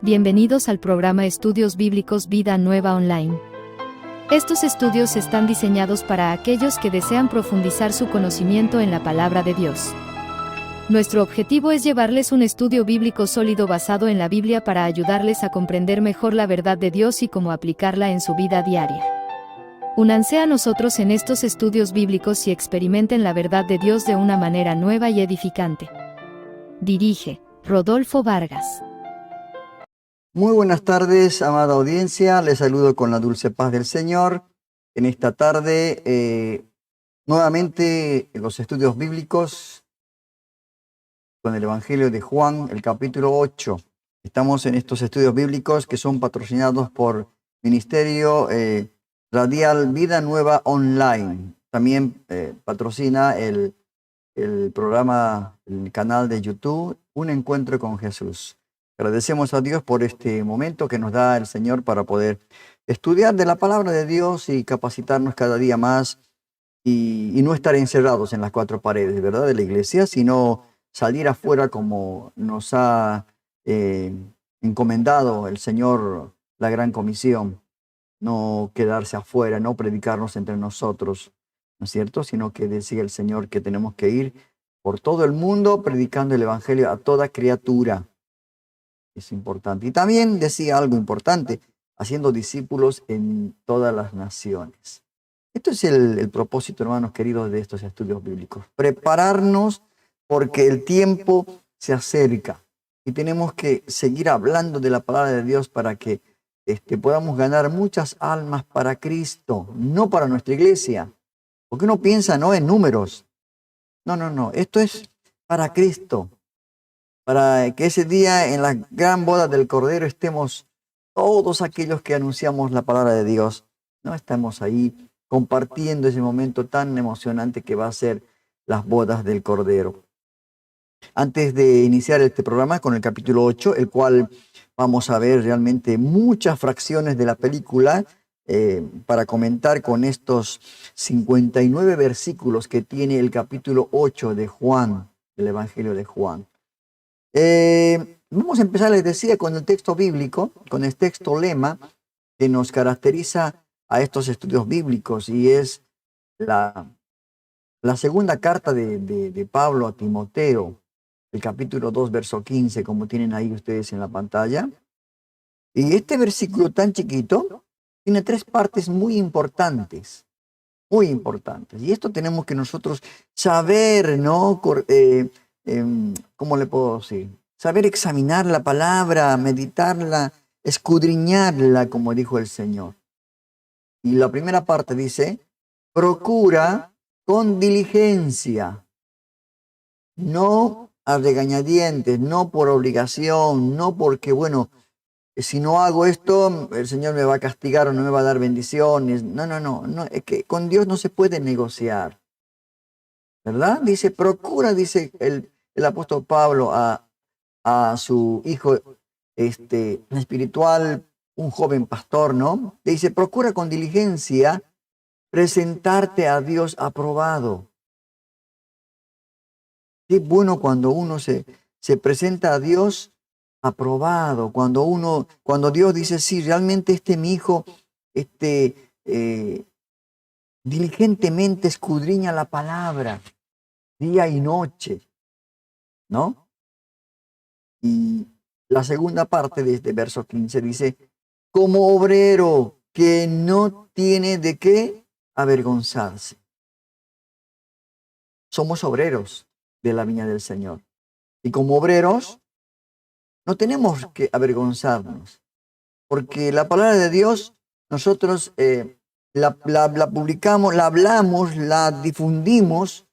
Bienvenidos al programa Estudios Bíblicos Vida Nueva Online. Estos estudios están diseñados para aquellos que desean profundizar su conocimiento en la palabra de Dios. Nuestro objetivo es llevarles un estudio bíblico sólido basado en la Biblia para ayudarles a comprender mejor la verdad de Dios y cómo aplicarla en su vida diaria. Únanse a nosotros en estos estudios bíblicos y experimenten la verdad de Dios de una manera nueva y edificante. Dirige Rodolfo Vargas. Muy buenas tardes, amada audiencia. Les saludo con la dulce paz del Señor. En esta tarde, nuevamente los estudios bíblicos con el Evangelio de Juan, el capítulo 8. Estamos en estos estudios bíblicos que son patrocinados por Ministerio Radial Vida Nueva Online. También patrocina el programa, el canal de YouTube, Un Encuentro con Jesús. Agradecemos a Dios por este momento que nos da el Señor para poder estudiar de la palabra de Dios y capacitarnos cada día más y no estar encerrados en las cuatro paredes, ¿verdad?, de la iglesia, sino salir afuera como nos ha encomendado el Señor la gran comisión. No quedarse afuera, no predicarnos entre nosotros, ¿no es cierto?, sino que decía el Señor que tenemos que ir por todo el mundo predicando el Evangelio a toda criatura. Es importante. Y también decía algo importante, haciendo discípulos en todas las naciones. Esto es el propósito, hermanos queridos, de estos estudios bíblicos. Prepararnos porque el tiempo se acerca y tenemos que seguir hablando de la palabra de Dios para que podamos ganar muchas almas para Cristo, no para nuestra iglesia. Porque uno piensa, no en números. No. Esto es para Cristo. Para que ese día en la gran boda del Cordero estemos todos aquellos que anunciamos la palabra de Dios. No estamos ahí compartiendo ese momento tan emocionante que va a ser las bodas del Cordero. Antes de iniciar este programa con el capítulo 8, el cual vamos a ver realmente muchas fracciones de la película para comentar con estos 59 versículos que tiene el capítulo 8 de Juan, del Evangelio de Juan. Vamos a empezar, les decía, con el texto bíblico, con el texto lema que nos caracteriza a estos estudios bíblicos, y es la segunda carta de Pablo a Timoteo, el capítulo 2, verso 15, como tienen ahí ustedes en la pantalla. Y este versículo tan chiquito tiene tres partes muy importantes, y esto tenemos que nosotros saber, ¿no? ¿Cómo le puedo decir? Saber examinar la palabra, meditarla, escudriñarla, como dijo el Señor. Y la primera parte dice, procura con diligencia, no a regañadientes, no por obligación, no porque, bueno, si no hago esto, el Señor me va a castigar o no me va a dar bendiciones. No, es que con Dios no se puede negociar, ¿verdad? Dice, procura, dice el apóstol Pablo a su hijo espiritual, un joven pastor, ¿no? Le dice, procura con diligencia presentarte a Dios aprobado. Qué bueno cuando uno se presenta a Dios aprobado, cuando Dios dice, sí, realmente mi hijo, diligentemente escudriña la palabra, día y noche, ¿no? Y la segunda parte de este verso 15 dice, como obrero que no tiene de qué avergonzarse. Somos obreros de la viña del Señor. Y como obreros, no tenemos que avergonzarnos. Porque la palabra de Dios, nosotros la publicamos, la hablamos, la difundimos,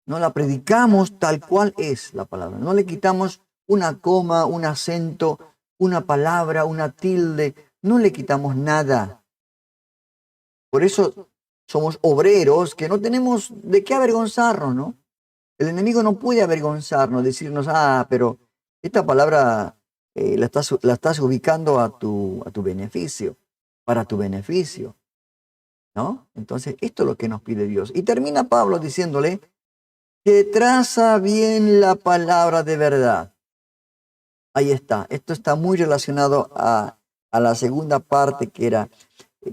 no la predicamos tal cual es la palabra. No le quitamos una coma, un acento, una palabra, una tilde. No le quitamos nada. Por eso somos obreros que no tenemos de qué avergonzarnos, ¿no? El enemigo no puede avergonzarnos, decirnos, pero esta palabra la estás ubicando a tu beneficio, para tu beneficio, ¿no? Entonces, esto es lo que nos pide Dios. Y termina Pablo diciéndole que traza bien la palabra de verdad. Ahí está. Esto está muy relacionado a la segunda parte que era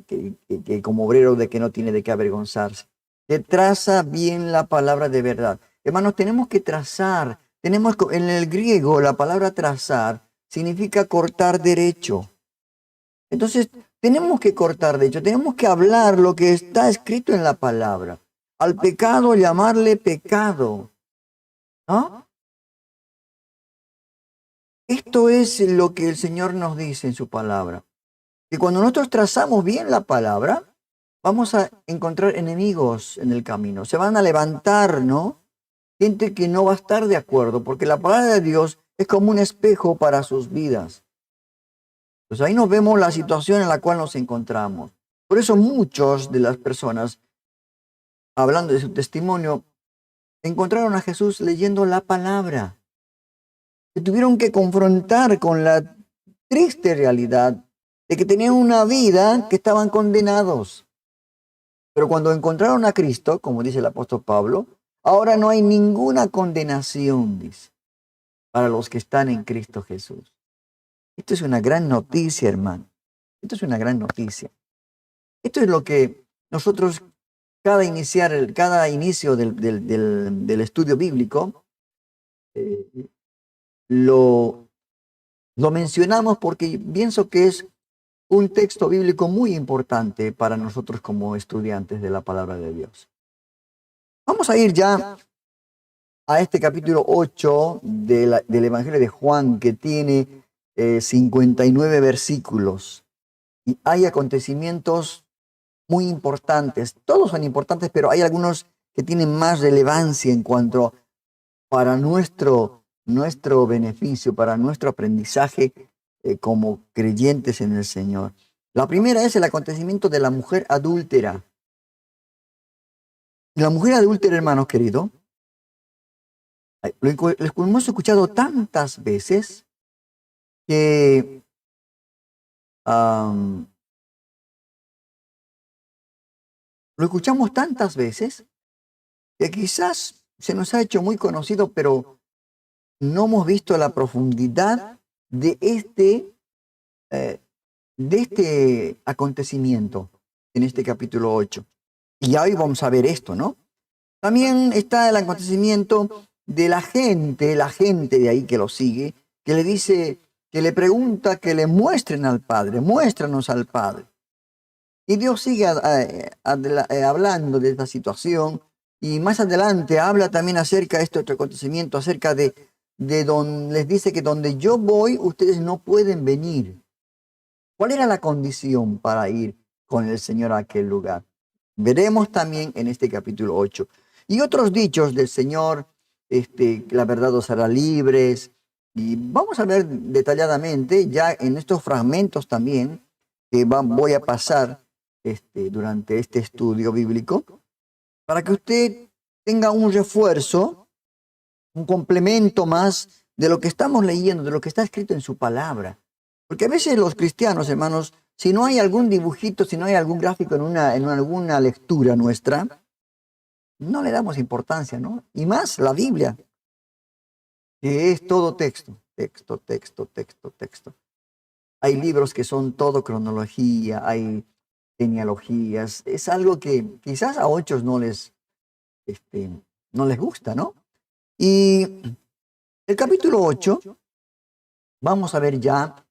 que como obrero de que no tiene de qué avergonzarse. Que traza bien la palabra de verdad. Hermanos, tenemos que trazar. En el griego la palabra trazar significa cortar derecho. Entonces, tenemos que cortar derecho. Tenemos que hablar lo que está escrito en la palabra. Al pecado llamarle pecado. ¿No? Esto es lo que el Señor nos dice en su palabra. Que cuando nosotros trazamos bien la palabra, vamos a encontrar enemigos en el camino. Se van a levantar, ¿no? Gente que no va a estar de acuerdo, porque la palabra de Dios es como un espejo para sus vidas. Pues ahí nos vemos la situación en la cual nos encontramos. Por eso muchos de las personas, hablando de su testimonio, encontraron a Jesús leyendo la palabra. Se tuvieron que confrontar con la triste realidad de que tenían una vida que estaban condenados. Pero cuando encontraron a Cristo, como dice el apóstol Pablo, ahora no hay ninguna condenación, dice, para los que están en Cristo Jesús. Esto es una gran noticia, hermano. Esto es una gran noticia. Esto es lo que nosotros, cada inicio del estudio bíblico, eh, lo mencionamos porque pienso que es un texto bíblico muy importante para nosotros como estudiantes de la palabra de Dios. Vamos a ir ya a este capítulo 8 del Evangelio de Juan, que tiene 59 versículos. Y hay acontecimientos muy importantes. Todos son importantes, pero hay algunos que tienen más relevancia en cuanto para nuestro beneficio, para nuestro aprendizaje como creyentes en el Señor. La primera es el acontecimiento de la mujer adúltera. La mujer adúltera, hermanos queridos, lo hemos escuchado tantas veces que lo escuchamos tantas veces que quizás se nos ha hecho muy conocido, pero no hemos visto la profundidad de este acontecimiento en este capítulo 8. Y hoy vamos a ver esto, ¿no? También está el acontecimiento de la gente de ahí que lo sigue, que le dice, que le pregunta que le muestren al Padre, muéstranos al Padre. Y Dios sigue hablando de esta situación y más adelante habla también acerca de este otro acontecimiento, acerca de donde les dice que donde yo voy, ustedes no pueden venir. ¿Cuál era la condición para ir con el Señor a aquel lugar? Veremos también en este capítulo 8. Y otros dichos del Señor, la verdad os hará libres. Y vamos a ver detalladamente ya en estos fragmentos también que voy a pasar durante este estudio bíblico, para que usted tenga un refuerzo, un complemento más de lo que estamos leyendo, de lo que está escrito en su palabra. Porque a veces los cristianos, hermanos, si no hay algún dibujito, si no hay algún gráfico en alguna lectura nuestra, no le damos importancia, ¿no? Y más la Biblia, que es todo texto, texto, texto, texto, texto. Hay libros que son todo cronología, hay genealogías. Es algo que quizás a muchos no les gusta, ¿no? Y el capítulo 8, vamos a ver ya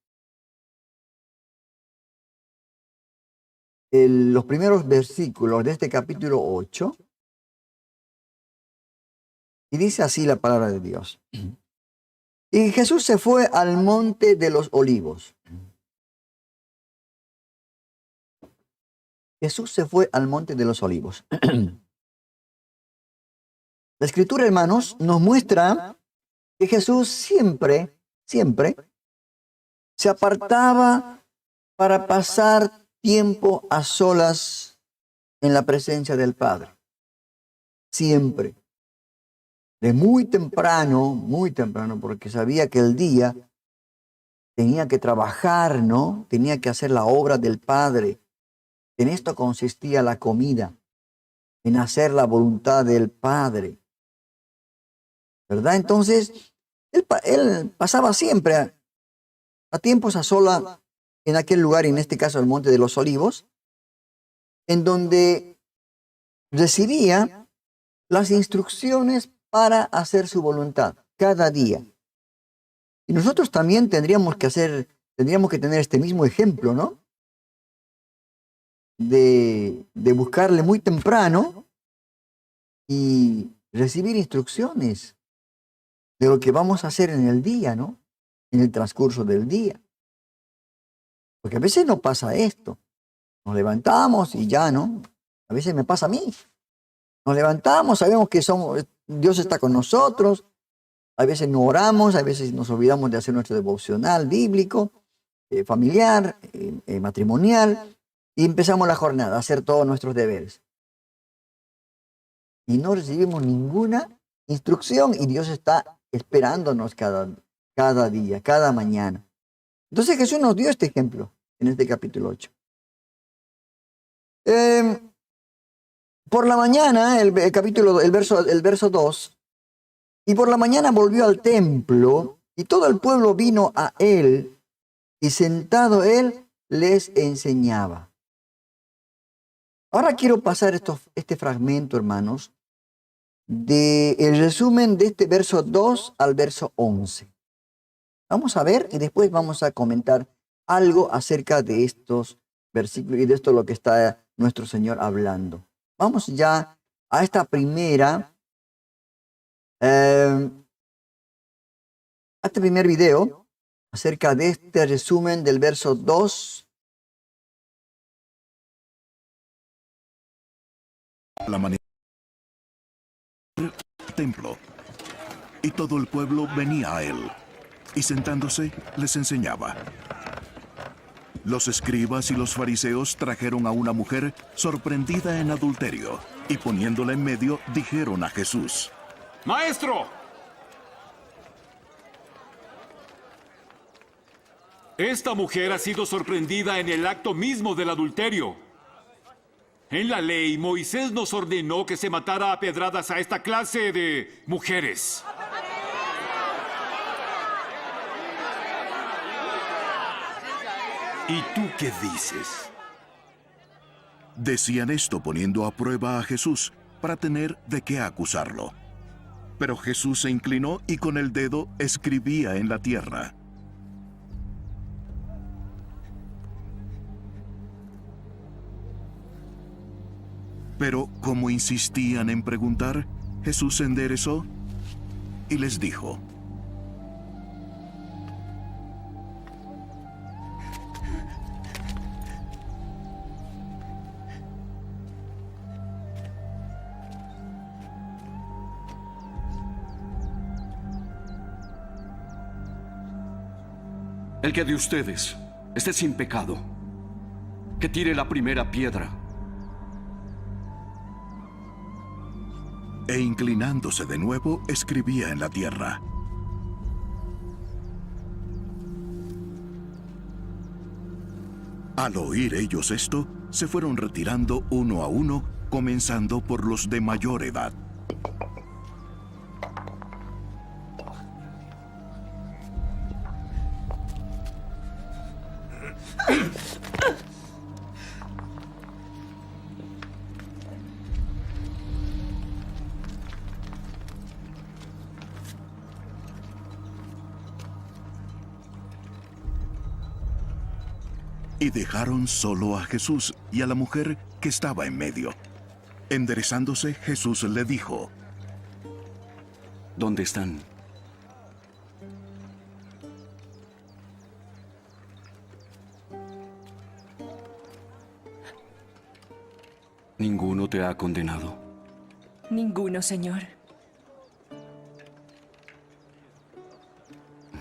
los primeros versículos de este capítulo 8. Y dice así la palabra de Dios. Y Jesús se fue al monte de los olivos. Jesús se fue al monte de los olivos. La escritura, hermanos, nos muestra que Jesús siempre se apartaba para pasar tiempo a solas en la presencia del Padre. Siempre. De muy temprano, porque sabía que el día tenía que trabajar, ¿no? Tenía que hacer la obra del Padre. En esto consistía la comida, en hacer la voluntad del Padre. ¿Verdad? Entonces, Él pasaba siempre a tiempos a sola en aquel lugar, en este caso el Monte de los Olivos, en donde recibía las instrucciones para hacer su voluntad cada día. Y nosotros también tendríamos que tener este mismo ejemplo, ¿no? De buscarle muy temprano y recibir instrucciones de lo que vamos a hacer en el día, ¿no? En el transcurso del día. Porque a veces no pasa esto. Nos levantamos y ya, ¿no? A veces me pasa a mí. Nos levantamos, sabemos que Dios está con nosotros. A veces no oramos, a veces nos olvidamos de hacer nuestro devocional bíblico, familiar, matrimonial, y empezamos la jornada a hacer todos nuestros deberes. Y no recibimos ninguna instrucción y Dios está esperándonos cada día, cada mañana. Entonces Jesús nos dio este ejemplo en este capítulo 8. Por la mañana, el verso 2, y por la mañana volvió al templo y todo el pueblo vino a él y sentado él les enseñaba. Ahora quiero pasar este fragmento, hermanos, del resumen de este verso 2 al verso 11. Vamos a ver y después vamos a comentar algo acerca de estos versículos y de esto lo que está nuestro Señor hablando. Vamos ya a esta primera, a este primer video acerca de este resumen del verso 2. La manera del templo, y todo el pueblo venía a él, y sentándose les enseñaba. Los escribas y los fariseos trajeron a una mujer sorprendida en adulterio, y poniéndola en medio, dijeron a Jesús: ¡Maestro! Esta mujer ha sido sorprendida en el acto mismo del adulterio. En la ley, Moisés nos ordenó que se matara a pedradas a esta clase de mujeres. ¿Y tú qué dices? Decían esto poniendo a prueba a Jesús, para tener de qué acusarlo. Pero Jesús se inclinó y con el dedo escribía en la tierra. Pero como insistían en preguntar, Jesús se enderezó y les dijo: El que de ustedes esté sin pecado, que tire la primera piedra. E inclinándose de nuevo, escribía en la tierra. Al oír ellos esto, se fueron retirando uno a uno, comenzando por los de mayor edad. Y dejaron solo a Jesús y a la mujer que estaba en medio. Enderezándose, Jesús le dijo: ¿Dónde están? ¿Ninguno te ha condenado? Ninguno, Señor.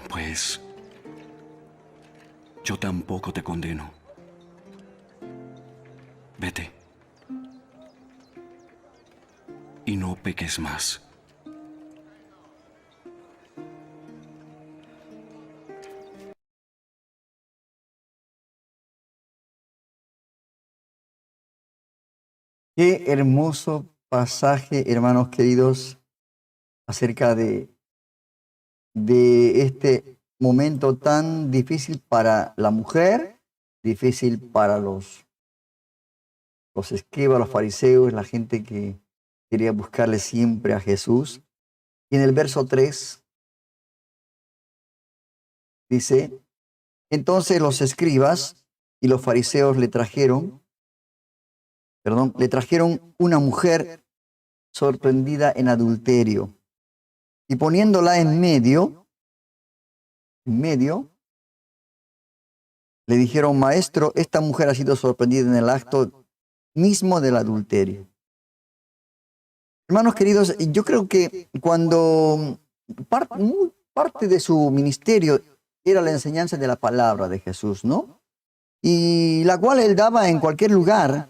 Pues yo tampoco te condeno. Vete. Y no peques más. Qué hermoso pasaje, hermanos queridos, acerca de de este momento tan difícil para la mujer, difícil para los escribas, los fariseos, la gente que quería buscarle siempre a Jesús. Y en el verso 3 dice, entonces los escribas y los fariseos le trajeron una mujer sorprendida en adulterio. Y poniéndola en medio, le dijeron, maestro, esta mujer ha sido sorprendida en el acto mismo del adulterio. Hermanos queridos, yo creo que cuando parte de su ministerio era la enseñanza de la palabra de Jesús, ¿no? Y la cual él daba en cualquier lugar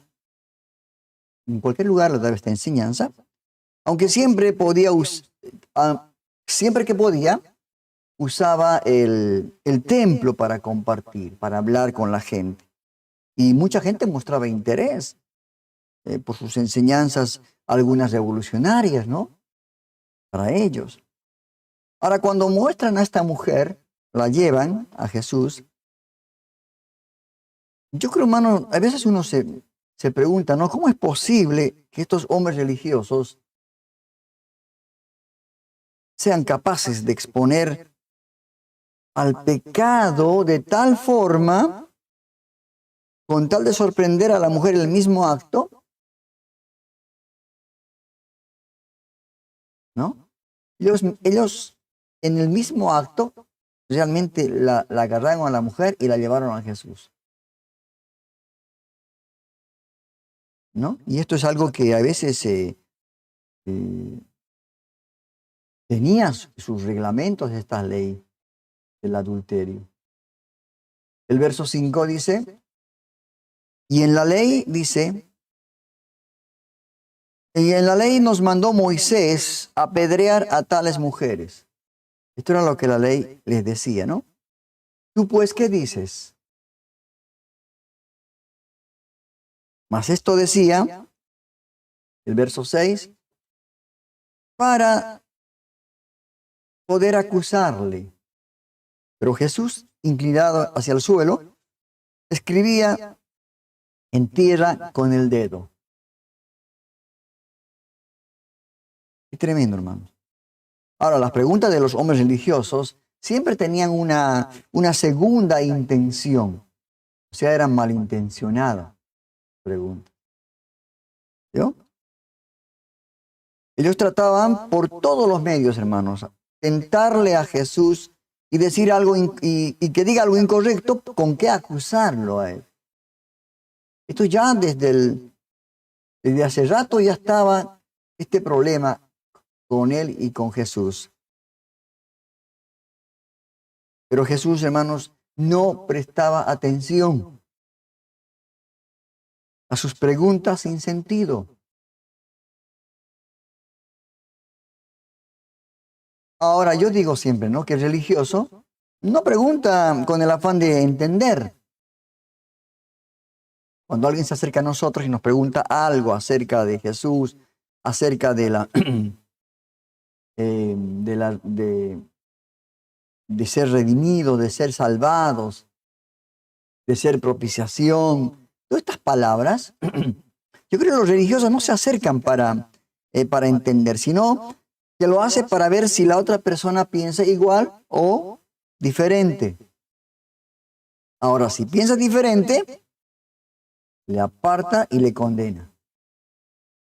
le daba esta enseñanza, aunque siempre que podía, usaba el templo para compartir, para hablar con la gente. Y mucha gente mostraba interés por sus enseñanzas, algunas revolucionarias, ¿no? Para ellos. Ahora, cuando muestran a esta mujer, la llevan a Jesús, yo creo, hermano, a veces uno se pregunta, ¿no? ¿Cómo es posible que estos hombres religiosos sean capaces de exponer al pecado de tal forma, con tal de sorprender a la mujer en el mismo acto? ¿No? Ellos en el mismo acto realmente la agarraron a la mujer y la llevaron a Jesús. ¿No? Y esto es algo que a veces tenía sus reglamentos, esta ley del adulterio. El verso 5 dice, y en la ley dice, y en la ley nos mandó Moisés apedrear a tales mujeres. Esto era lo que la ley les decía, ¿no? ¿Tú pues qué dices? Mas esto decía, el verso 6, para poder acusarle. Pero Jesús, inclinado hacia el suelo, escribía en tierra con el dedo. Qué tremendo, hermanos. Ahora, las preguntas de los hombres religiosos siempre tenían una segunda intención. O sea, eran malintencionadas preguntas. ¿Yo? Ellos trataban por todos los medios, hermanos, tentarle a Jesús y decir algo y que diga algo incorrecto, ¿con qué acusarlo a él? Esto ya desde hace rato ya estaba este problema con él y con Jesús. Pero Jesús, hermanos, no prestaba atención a sus preguntas sin sentido. Ahora, yo digo siempre, ¿no?, que el religioso no pregunta con el afán de entender. Cuando alguien se acerca a nosotros y nos pregunta algo acerca de Jesús, acerca de ser redimidos, de ser salvados, de ser propiciación, todas estas palabras, yo creo que los religiosos no se acercan para entender, sino que lo hace para ver si la otra persona piensa igual o diferente. Ahora, si piensa diferente, le aparta y le condena.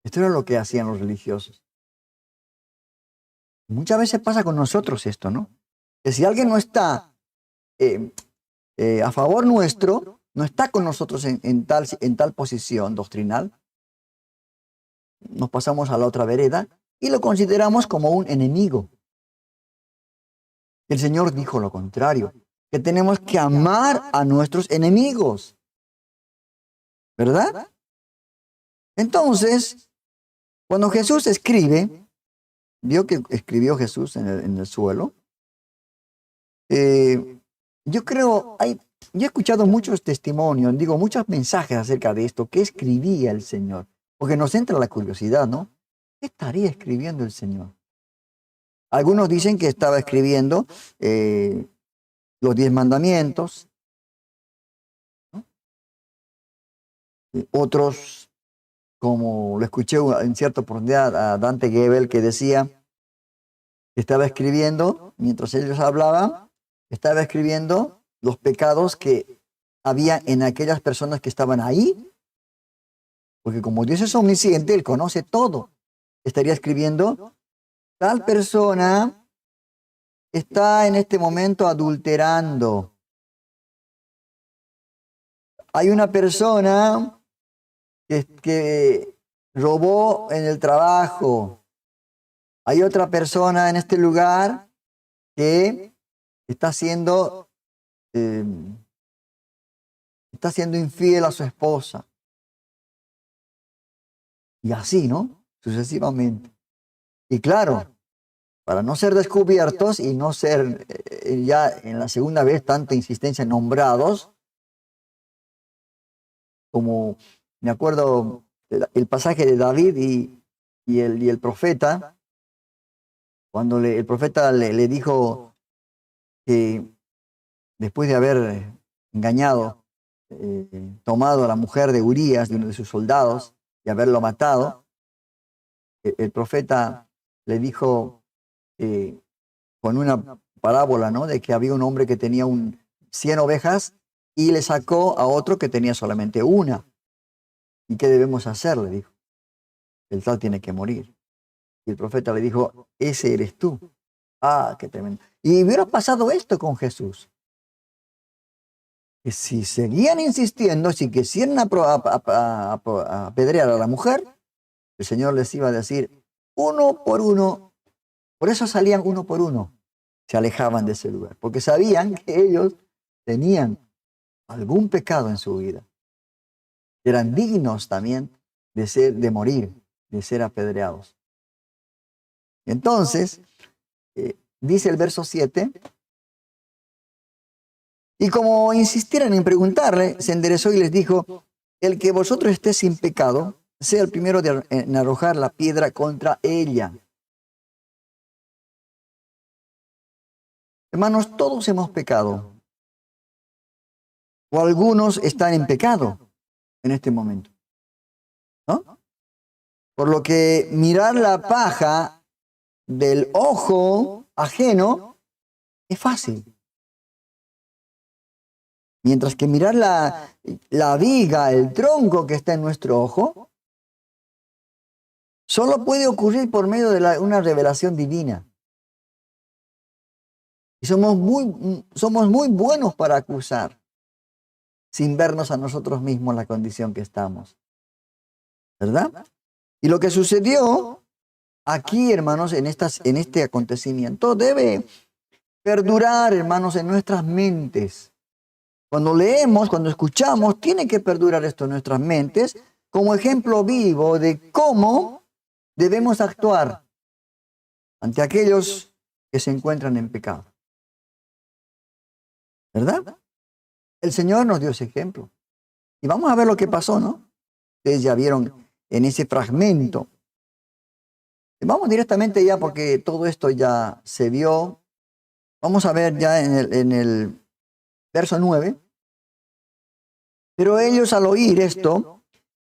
Esto era lo que hacían los religiosos. Muchas veces pasa con nosotros esto, ¿no? Que si alguien no está a favor nuestro, no está con nosotros en tal posición doctrinal, nos pasamos a la otra vereda y lo consideramos como un enemigo. El Señor dijo lo contrario, que tenemos que amar a nuestros enemigos. ¿Verdad? Entonces, cuando Jesús escribe, vio que escribió Jesús en el suelo. Yo creo, yo he escuchado muchos testimonios, muchos mensajes acerca de esto, ¿qué escribía el Señor? Porque nos entra la curiosidad, ¿no? ¿Qué estaría escribiendo el Señor? Algunos dicen que estaba escribiendo los 10 mandamientos. Otros, como lo escuché en cierta oportunidad a Dante Gebel, que decía que estaba escribiendo, mientras ellos hablaban, estaba escribiendo los pecados que había en aquellas personas que estaban ahí, porque como Dios es omnisciente, Él conoce todo. Estaría escribiendo, tal persona está en este momento adulterando. Hay una persona que robó en el trabajo. Hay otra persona en este lugar que está siendo infiel a su esposa. Y así, ¿no? Sucesivamente. Y claro, para no ser descubiertos y no ser ya en la segunda vez tanta insistencia nombrados, como me acuerdo el pasaje de David y el profeta, cuando el profeta le dijo que después de haber engañado, tomado a la mujer de Urías, de uno de sus soldados, y haberlo matado, el profeta le dijo con una parábola, ¿no?, de que había un hombre que tenía 100 ovejas y le sacó a otro que tenía solamente una. ¿Y qué debemos hacer?, le dijo. El tal tiene que morir. Y el profeta le dijo, ese eres tú. Ah, qué tremendo. Y hubiera pasado esto con Jesús. Que si seguían insistiendo, si quisieran apedrear a la mujer, el Señor les iba a decir, uno por uno. Por eso salían uno por uno. Se alejaban de ese lugar. Porque sabían que ellos tenían algún pecado en su vida. Eran dignos también de morir, de ser apedreados. Entonces, dice el verso 7, y como insistieran en preguntarle, se enderezó y les dijo, el que vosotros estéis sin pecado, sea el primero en arrojar la piedra contra ella. Hermanos, todos hemos pecado. O algunos están en pecado en este momento, ¿no? Por lo que mirar la paja del ojo ajeno es fácil. Mientras que mirar la viga, el tronco que está en nuestro ojo, solo puede ocurrir por medio de una revelación divina. Y somos muy buenos para acusar, sin vernos a nosotros mismos la condición que estamos. ¿Verdad? Y lo que sucedió aquí, hermanos, en este acontecimiento, debe perdurar, hermanos, en nuestras mentes. Cuando leemos, cuando escuchamos, tiene que perdurar esto en nuestras mentes como ejemplo vivo de cómo debemos actuar ante aquellos que se encuentran en pecado. ¿Verdad? El Señor nos dio ese ejemplo. Y vamos a ver lo que pasó, ¿no? Ustedes ya vieron en ese fragmento. Vamos directamente ya porque todo esto ya se vio. Vamos a ver ya en el verso 9. Pero ellos al oír esto,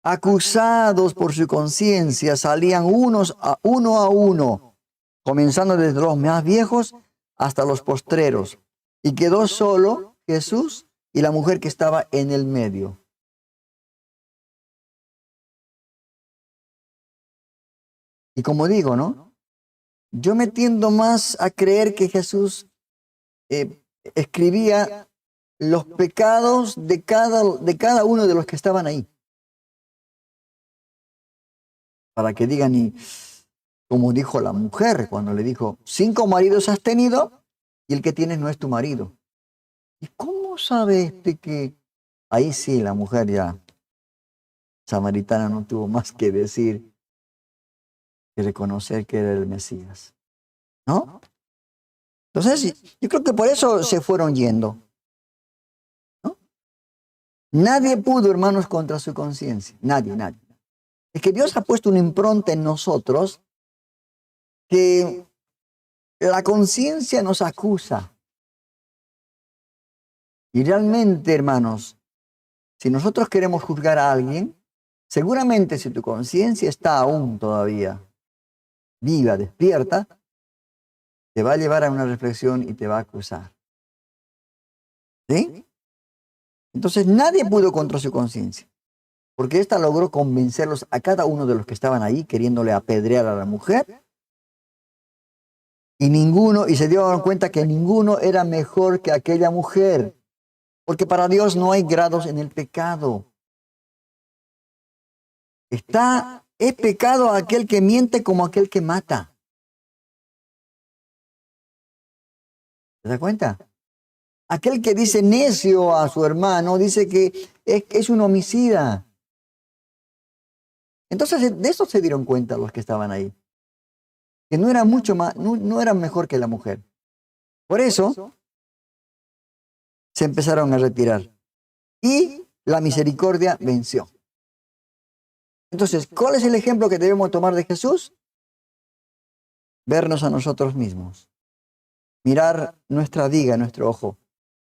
acusados por su conciencia, salían uno a uno, comenzando desde los más viejos hasta los postreros. Y quedó solo Jesús y la mujer que estaba en el medio. Y como digo, ¿no? Yo me tiendo más a creer que Jesús escribía los pecados de cada uno de los que estaban ahí. Para que digan, y como dijo la mujer cuando le dijo, 5 maridos has tenido y el que tienes no es tu marido. ¿Y cómo sabe que ahí sí la mujer ya samaritana no tuvo más que decir que reconocer que era el Mesías? ¿No? Entonces, yo creo que por eso se fueron yendo. ¿No? Nadie pudo, hermanos, contra su conciencia. Nadie. Es que Dios ha puesto una impronta en nosotros que la conciencia nos acusa. Y realmente, hermanos, si nosotros queremos juzgar a alguien, seguramente si tu conciencia está aún todavía viva, despierta, te va a llevar a una reflexión y te va a acusar. ¿Sí? Entonces nadie pudo contra su conciencia, porque ésta logró convencerlos a cada uno de los que estaban ahí, queriéndole apedrear a la mujer, y se dieron cuenta que ninguno era mejor que aquella mujer, porque para Dios no hay grados en el pecado. Es pecado aquel que miente como aquel que mata. ¿Se da cuenta? Aquel que dice necio a su hermano, dice que es un homicida. Entonces, de eso se dieron cuenta los que estaban ahí. Que no era mucho más, no eran mejor que la mujer. Por eso, se empezaron a retirar. Y la misericordia venció. Entonces, ¿cuál es el ejemplo que debemos tomar de Jesús? Vernos a nosotros mismos. Mirar nuestra viga, nuestro ojo,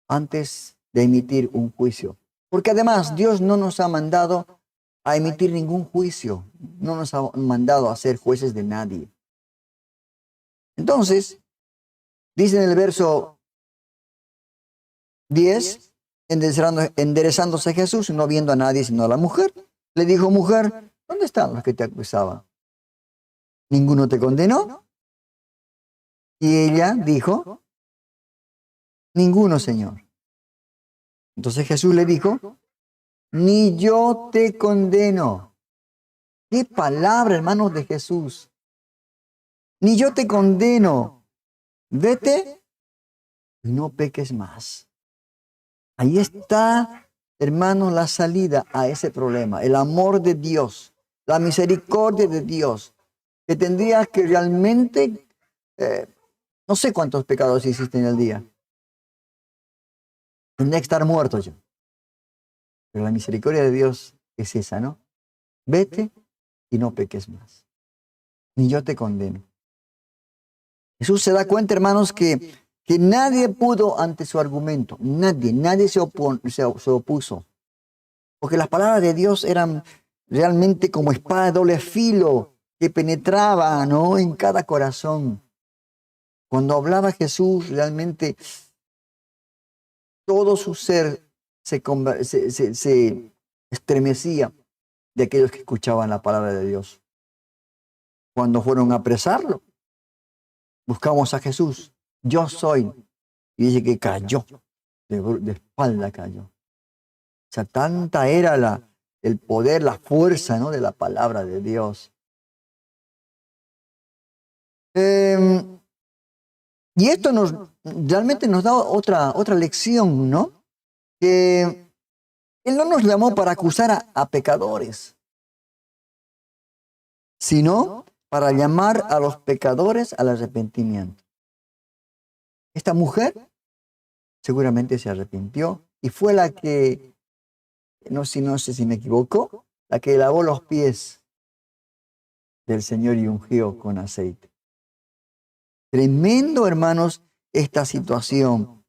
antes de emitir un juicio. Porque además Dios no nos ha mandado a emitir ningún juicio. No nos ha mandado a ser jueces de nadie. Entonces, dice en el verso 10, enderezándose Jesús, no viendo a nadie sino a la mujer, le dijo: mujer, ¿dónde están los que te acusaban? ¿Ninguno te condenó? Y ella dijo: ninguno, Señor. Entonces Jesús le dijo: ni yo te condeno. ¡Qué palabra, hermanos, de Jesús! Ni yo te condeno. Vete y no peques más. Ahí está, hermanos, la salida a ese problema. El amor de Dios, la misericordia de Dios, que tendría que realmente, no sé cuántos pecados hiciste en el día. Tendría que estar muerto yo. Pero la misericordia de Dios es esa, ¿no? Vete y no peques más. Ni yo te condeno. Jesús se da cuenta, hermanos, que nadie pudo ante su argumento. Nadie se opuso. Porque las palabras de Dios eran realmente como espada de doble filo que penetraba, ¿no?, en cada corazón. Cuando hablaba Jesús, realmente todo su ser se estremecía de aquellos que escuchaban la palabra de Dios. Cuando fueron a apresarlo, buscamos a Jesús. Yo soy. Y dice que cayó. De espalda cayó. O sea, tanta era el poder, la fuerza, ¿no?, de la palabra de Dios. Y esto realmente nos da otra lección, ¿no? Que Él no nos llamó para acusar a pecadores, sino para llamar a los pecadores al arrepentimiento. Esta mujer seguramente se arrepintió y fue la que, no sé si me equivoco, la que lavó los pies del Señor y ungió con aceite. Tremendo, hermanos, esta situación,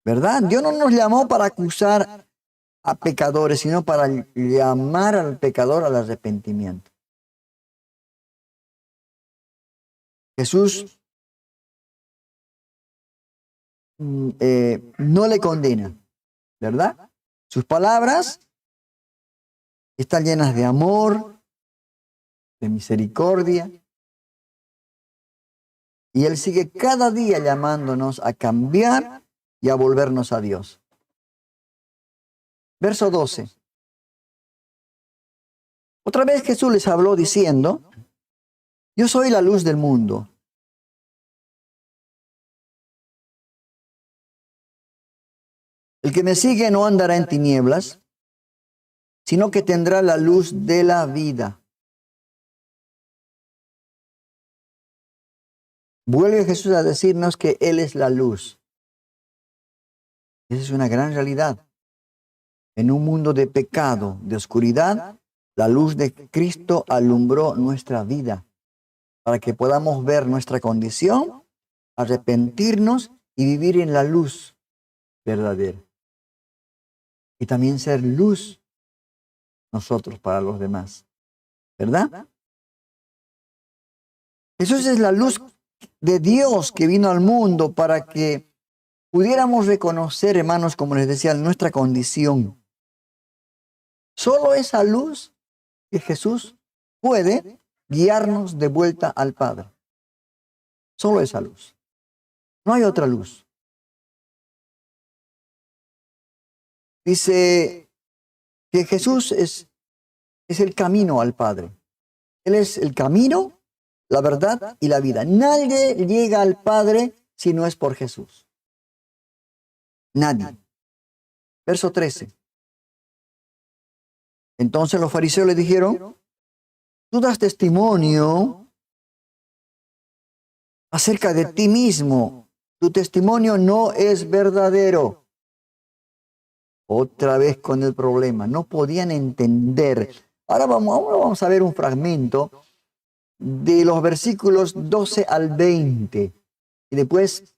¿verdad? Dios no nos llamó para acusar a pecadores, sino para llamar al pecador al arrepentimiento. Jesús no le condena, ¿verdad? Sus palabras están llenas de amor, de misericordia. Y Él sigue cada día llamándonos a cambiar y a volvernos a Dios. Verso 12. Otra vez Jesús les habló diciendo: yo soy la luz del mundo. El que me sigue no andará en tinieblas, sino que tendrá la luz de la vida. Vuelve Jesús a decirnos que Él es la luz. Esa es una gran realidad. En un mundo de pecado, de oscuridad, la luz de Cristo alumbró nuestra vida para que podamos ver nuestra condición arrepentirnos y vivir en la luz verdadera. Y también ser luz nosotros para los demás. ¿Verdad? Jesús es la luz de Dios que vino al mundo para que pudiéramos reconocer, hermanos, como les decía, nuestra condición. Solo esa luz que Jesús puede guiarnos de vuelta al Padre. Solo esa luz. No hay otra luz. Dice que Jesús es el camino al Padre. Él es el camino, la verdad y la vida. Nadie llega al Padre si no es por Jesús. Nadie. Verso 13. Entonces los fariseos le dijeron, tú das testimonio acerca de ti mismo. Tu testimonio no es verdadero. Otra vez con el problema. No podían entender. Ahora vamos a ver un fragmento de los versículos 12 al 20. Y después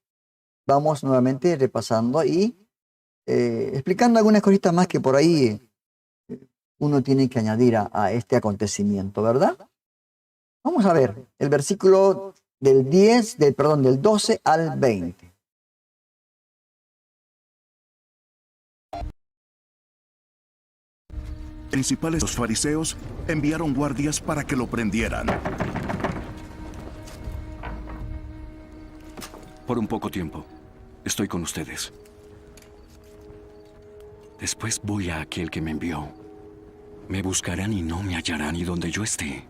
vamos nuevamente repasando y explicando algunas cositas más que por ahí uno tiene que añadir a este acontecimiento, ¿verdad? Vamos a ver el versículo del 12 al 20. Principales los fariseos enviaron guardias para que lo prendieran. Por un poco tiempo, estoy con ustedes. Después voy a aquel que me envió. Me buscarán y no me hallarán, y donde yo esté,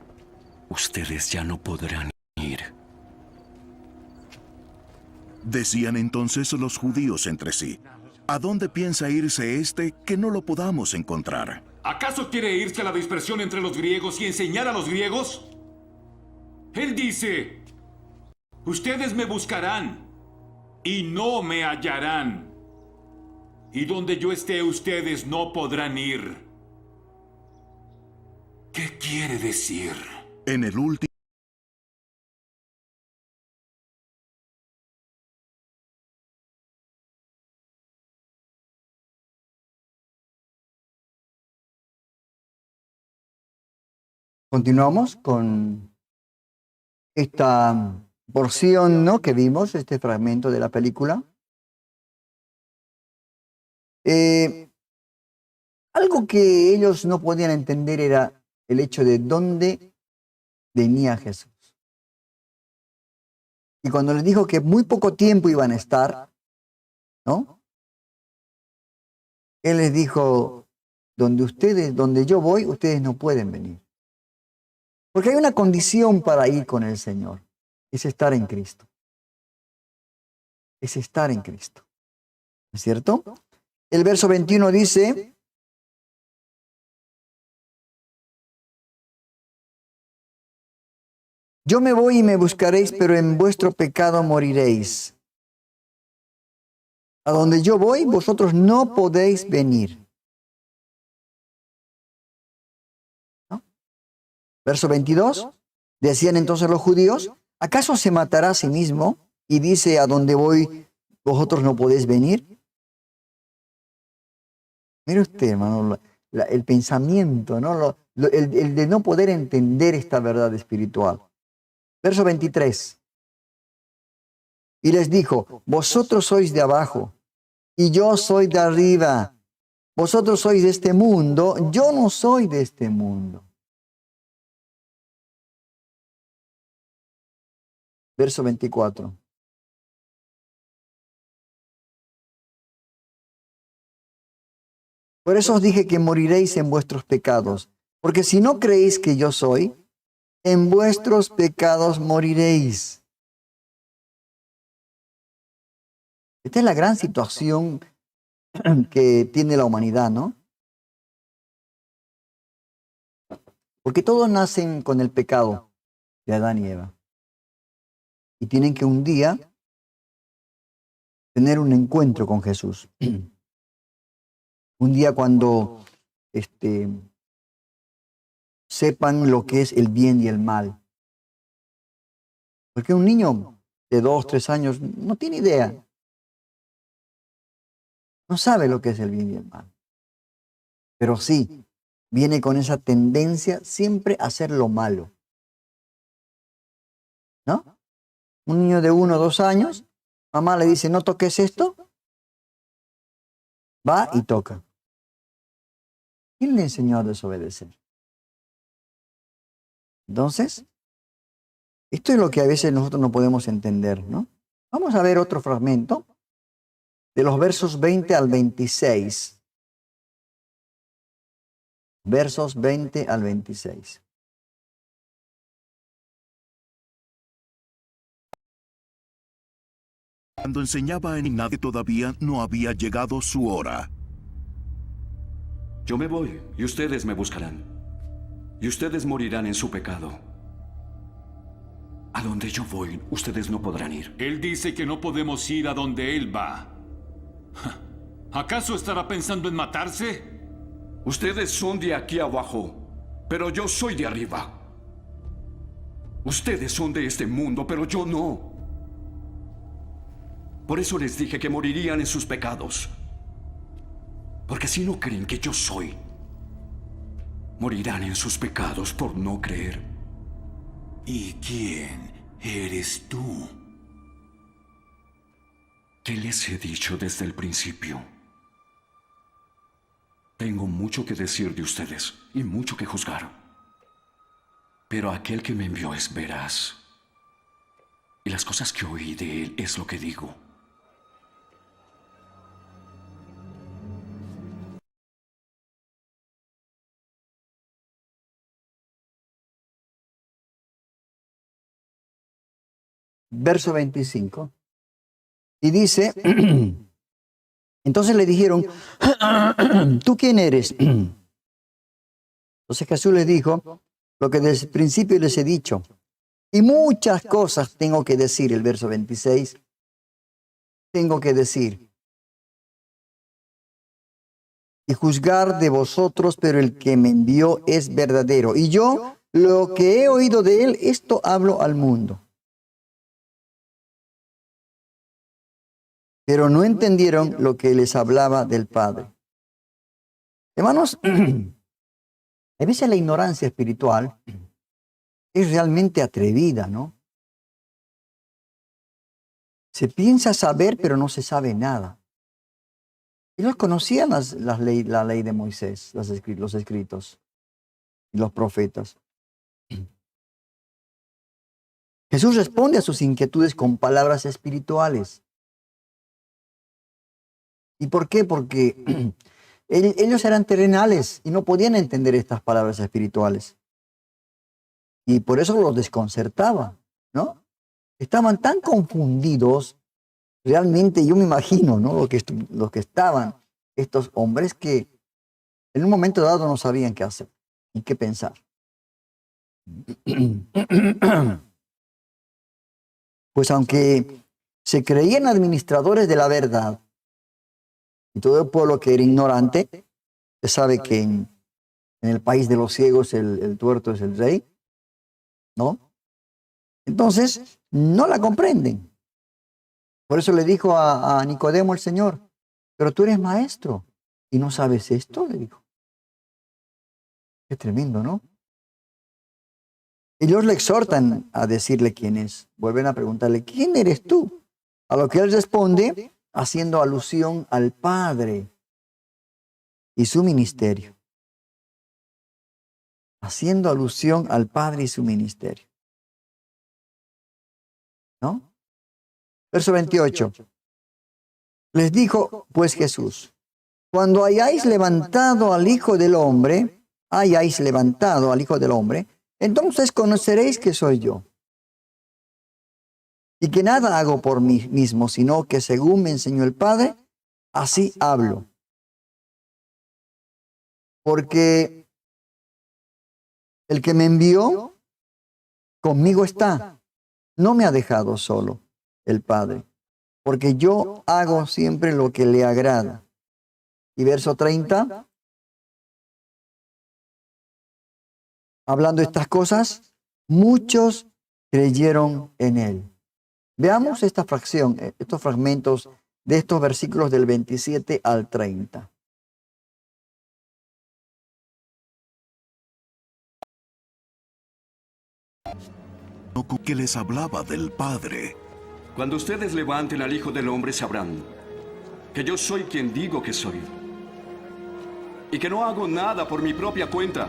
ustedes ya no podrán ir. Decían entonces los judíos entre sí, ¿a dónde piensa irse este que no lo podamos encontrar? ¿Acaso quiere irse a la dispersión entre los griegos y enseñar a los griegos? Él dice, ustedes me buscarán y no me hallarán. Y donde yo esté, ustedes no podrán ir. ¿Qué quiere decir? En el último Continuamos con esta porción, ¿no?, que vimos, este fragmento de la película. Algo que ellos no podían entender era el hecho de dónde venía Jesús. Y cuando les dijo que muy poco tiempo iban a estar, ¿no?, Él les dijo, donde yo voy, ustedes no pueden venir. Porque hay una condición para ir con el Señor. Es estar en Cristo. Es estar en Cristo. ¿No es cierto? El verso 21 dice, yo me voy y me buscaréis, pero en vuestro pecado moriréis. A donde yo voy, vosotros no podéis venir. ¿No? Verso 22. Decían entonces los judíos, ¿acaso se matará a sí mismo y dice, a donde voy, vosotros no podéis venir? Mire usted, hermano, el pensamiento, ¿no? El de no poder entender esta verdad espiritual. Verso 23. Y les dijo, vosotros sois de abajo y yo soy de arriba. Vosotros sois de este mundo, yo no soy de este mundo. Verso 24. Por eso os dije que moriréis en vuestros pecados, porque si no creéis que yo soy, en vuestros pecados moriréis. Esta es la gran situación que tiene la humanidad, ¿no? Porque todos nacen con el pecado de Adán y Eva. Y tienen que un día tener un encuentro con Jesús. Un día cuando sepan lo que es el bien y el mal. Porque un niño de 2, 3 años, no tiene idea. No sabe lo que es el bien y el mal. Pero sí, viene con esa tendencia siempre a hacer lo malo. ¿No? Un niño de 1 o 2 años, mamá le dice, no toques esto, va y toca. ¿Quién le enseñó a desobedecer? Entonces, esto es lo que a veces nosotros no podemos entender, ¿no? Vamos a ver otro fragmento de los versos 20 al 26. Versos 20 al 26. Cuando enseñaba en nadie todavía no había llegado su hora. Yo me voy y ustedes me buscarán. Y ustedes morirán en su pecado. A donde yo voy, ustedes no podrán ir. Él dice que no podemos ir a donde él va. ¿Acaso estará pensando en matarse? Ustedes son de aquí abajo, pero yo soy de arriba. Ustedes son de este mundo, pero yo no. Por eso les dije que morirían en sus pecados. Porque si no creen que yo soy, morirán en sus pecados por no creer. ¿Y quién eres tú? ¿Qué les he dicho desde el principio? Tengo mucho que decir de ustedes y mucho que juzgar. Pero aquel que me envió es veraz. Y las cosas que oí de él es lo que digo. Verso 25. Y dice, entonces le dijeron, ¿tú quién eres? Entonces Jesús les dijo, lo que desde el principio les he dicho. Y muchas cosas tengo que decir, el verso 26. Tengo que decir. Y juzgar de vosotros, pero el que me envió es verdadero. Y yo, lo que he oído de él, esto hablo al mundo. Pero no entendieron lo que les hablaba del Padre. Hermanos, a veces la ignorancia espiritual es realmente atrevida, ¿no? Se piensa saber, pero no se sabe nada. Ellos conocían la ley de Moisés, los escritos y los profetas. Jesús responde a sus inquietudes con palabras espirituales. ¿Y por qué? Porque ellos eran terrenales y no podían entender estas palabras espirituales. Y por eso los desconcertaba, ¿no? Estaban tan confundidos, realmente yo me imagino, ¿no? Los que estaban, estos hombres que en un momento dado no sabían qué hacer y qué pensar. Pues aunque se creían administradores de la verdad, y todo el pueblo que era ignorante, se sabe que en el país de los ciegos el tuerto es el rey, ¿no? Entonces, no la comprenden. Por eso le dijo a Nicodemo el Señor, pero tú eres maestro y no sabes esto, le dijo. Qué tremendo, ¿no? Ellos le exhortan a decirle quién es. Vuelven a preguntarle, ¿quién eres tú? A lo que él responde, haciendo alusión al Padre y su ministerio. Haciendo alusión al Padre y su ministerio. ¿No? Verso 28. Les dijo, pues Jesús, cuando hayáis levantado al Hijo del Hombre, entonces conoceréis que soy yo. Y que nada hago por mí mismo, sino que según me enseñó el Padre, así hablo. Porque el que me envió, conmigo está. No me ha dejado solo el Padre, porque yo hago siempre lo que le agrada. Y verso 30, hablando de estas cosas, muchos creyeron en él. Veamos esta fracción, estos fragmentos de estos versículos del 27 al 30. Que les hablaba del Padre. Cuando ustedes levanten al Hijo del Hombre sabrán que yo soy quien digo que soy. Y que no hago nada por mi propia cuenta,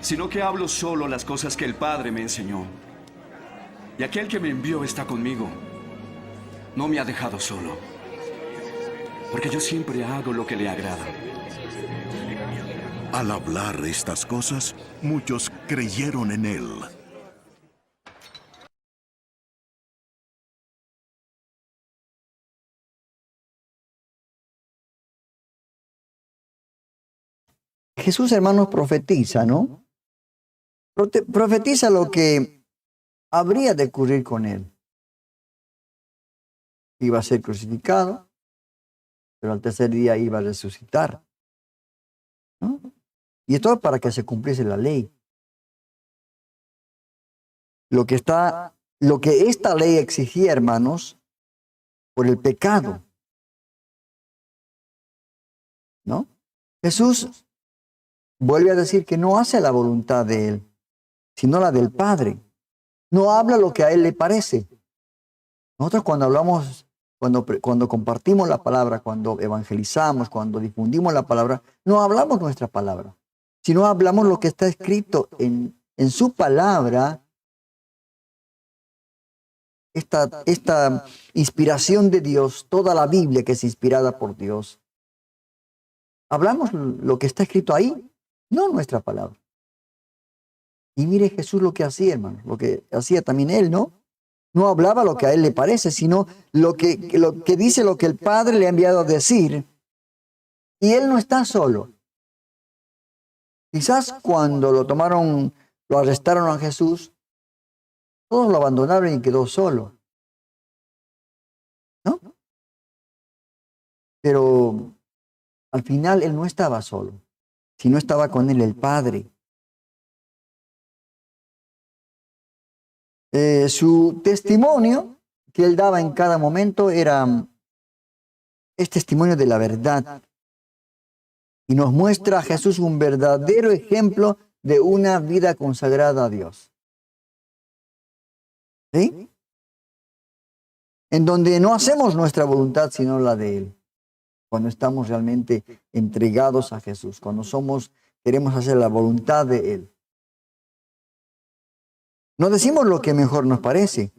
sino que hablo solo las cosas que el Padre me enseñó. Y aquel que me envió está conmigo. No me ha dejado solo, porque yo siempre hago lo que le agrada. Al hablar estas cosas, muchos creyeron en él. Jesús, hermanos, profetiza, ¿no? Profetiza lo que habría de ocurrir con él. Iba a ser crucificado, pero al tercer día iba a resucitar, ¿no? Y esto es para que se cumpliese la ley. Lo que esta ley exigía, hermanos, por el pecado, ¿no? Jesús vuelve a decir que no hace la voluntad de él, sino la del Padre. No habla lo que a él le parece. Nosotros cuando hablamos, cuando compartimos la palabra, cuando evangelizamos, cuando difundimos la palabra, no hablamos nuestra palabra, sino hablamos lo que está escrito en su palabra. Esta inspiración de Dios, toda la Biblia que es inspirada por Dios. Hablamos lo que está escrito ahí, no nuestra palabra. Y mire Jesús lo que hacía, hermano, lo que hacía también él, ¿no? No hablaba lo que a él le parece, sino lo que dice lo que el Padre le ha enviado a decir. Y él no está solo. Quizás cuando lo arrestaron a Jesús, todos lo abandonaron y quedó solo, ¿no? Pero al final él no estaba solo, sino estaba con él el Padre. Su testimonio que él daba en cada momento es testimonio de la verdad. Y nos muestra a Jesús un verdadero ejemplo de una vida consagrada a Dios. ¿Sí? En donde no hacemos nuestra voluntad sino la de Él. Cuando estamos realmente entregados a Jesús, cuando queremos hacer la voluntad de Él. No decimos lo que mejor nos parece,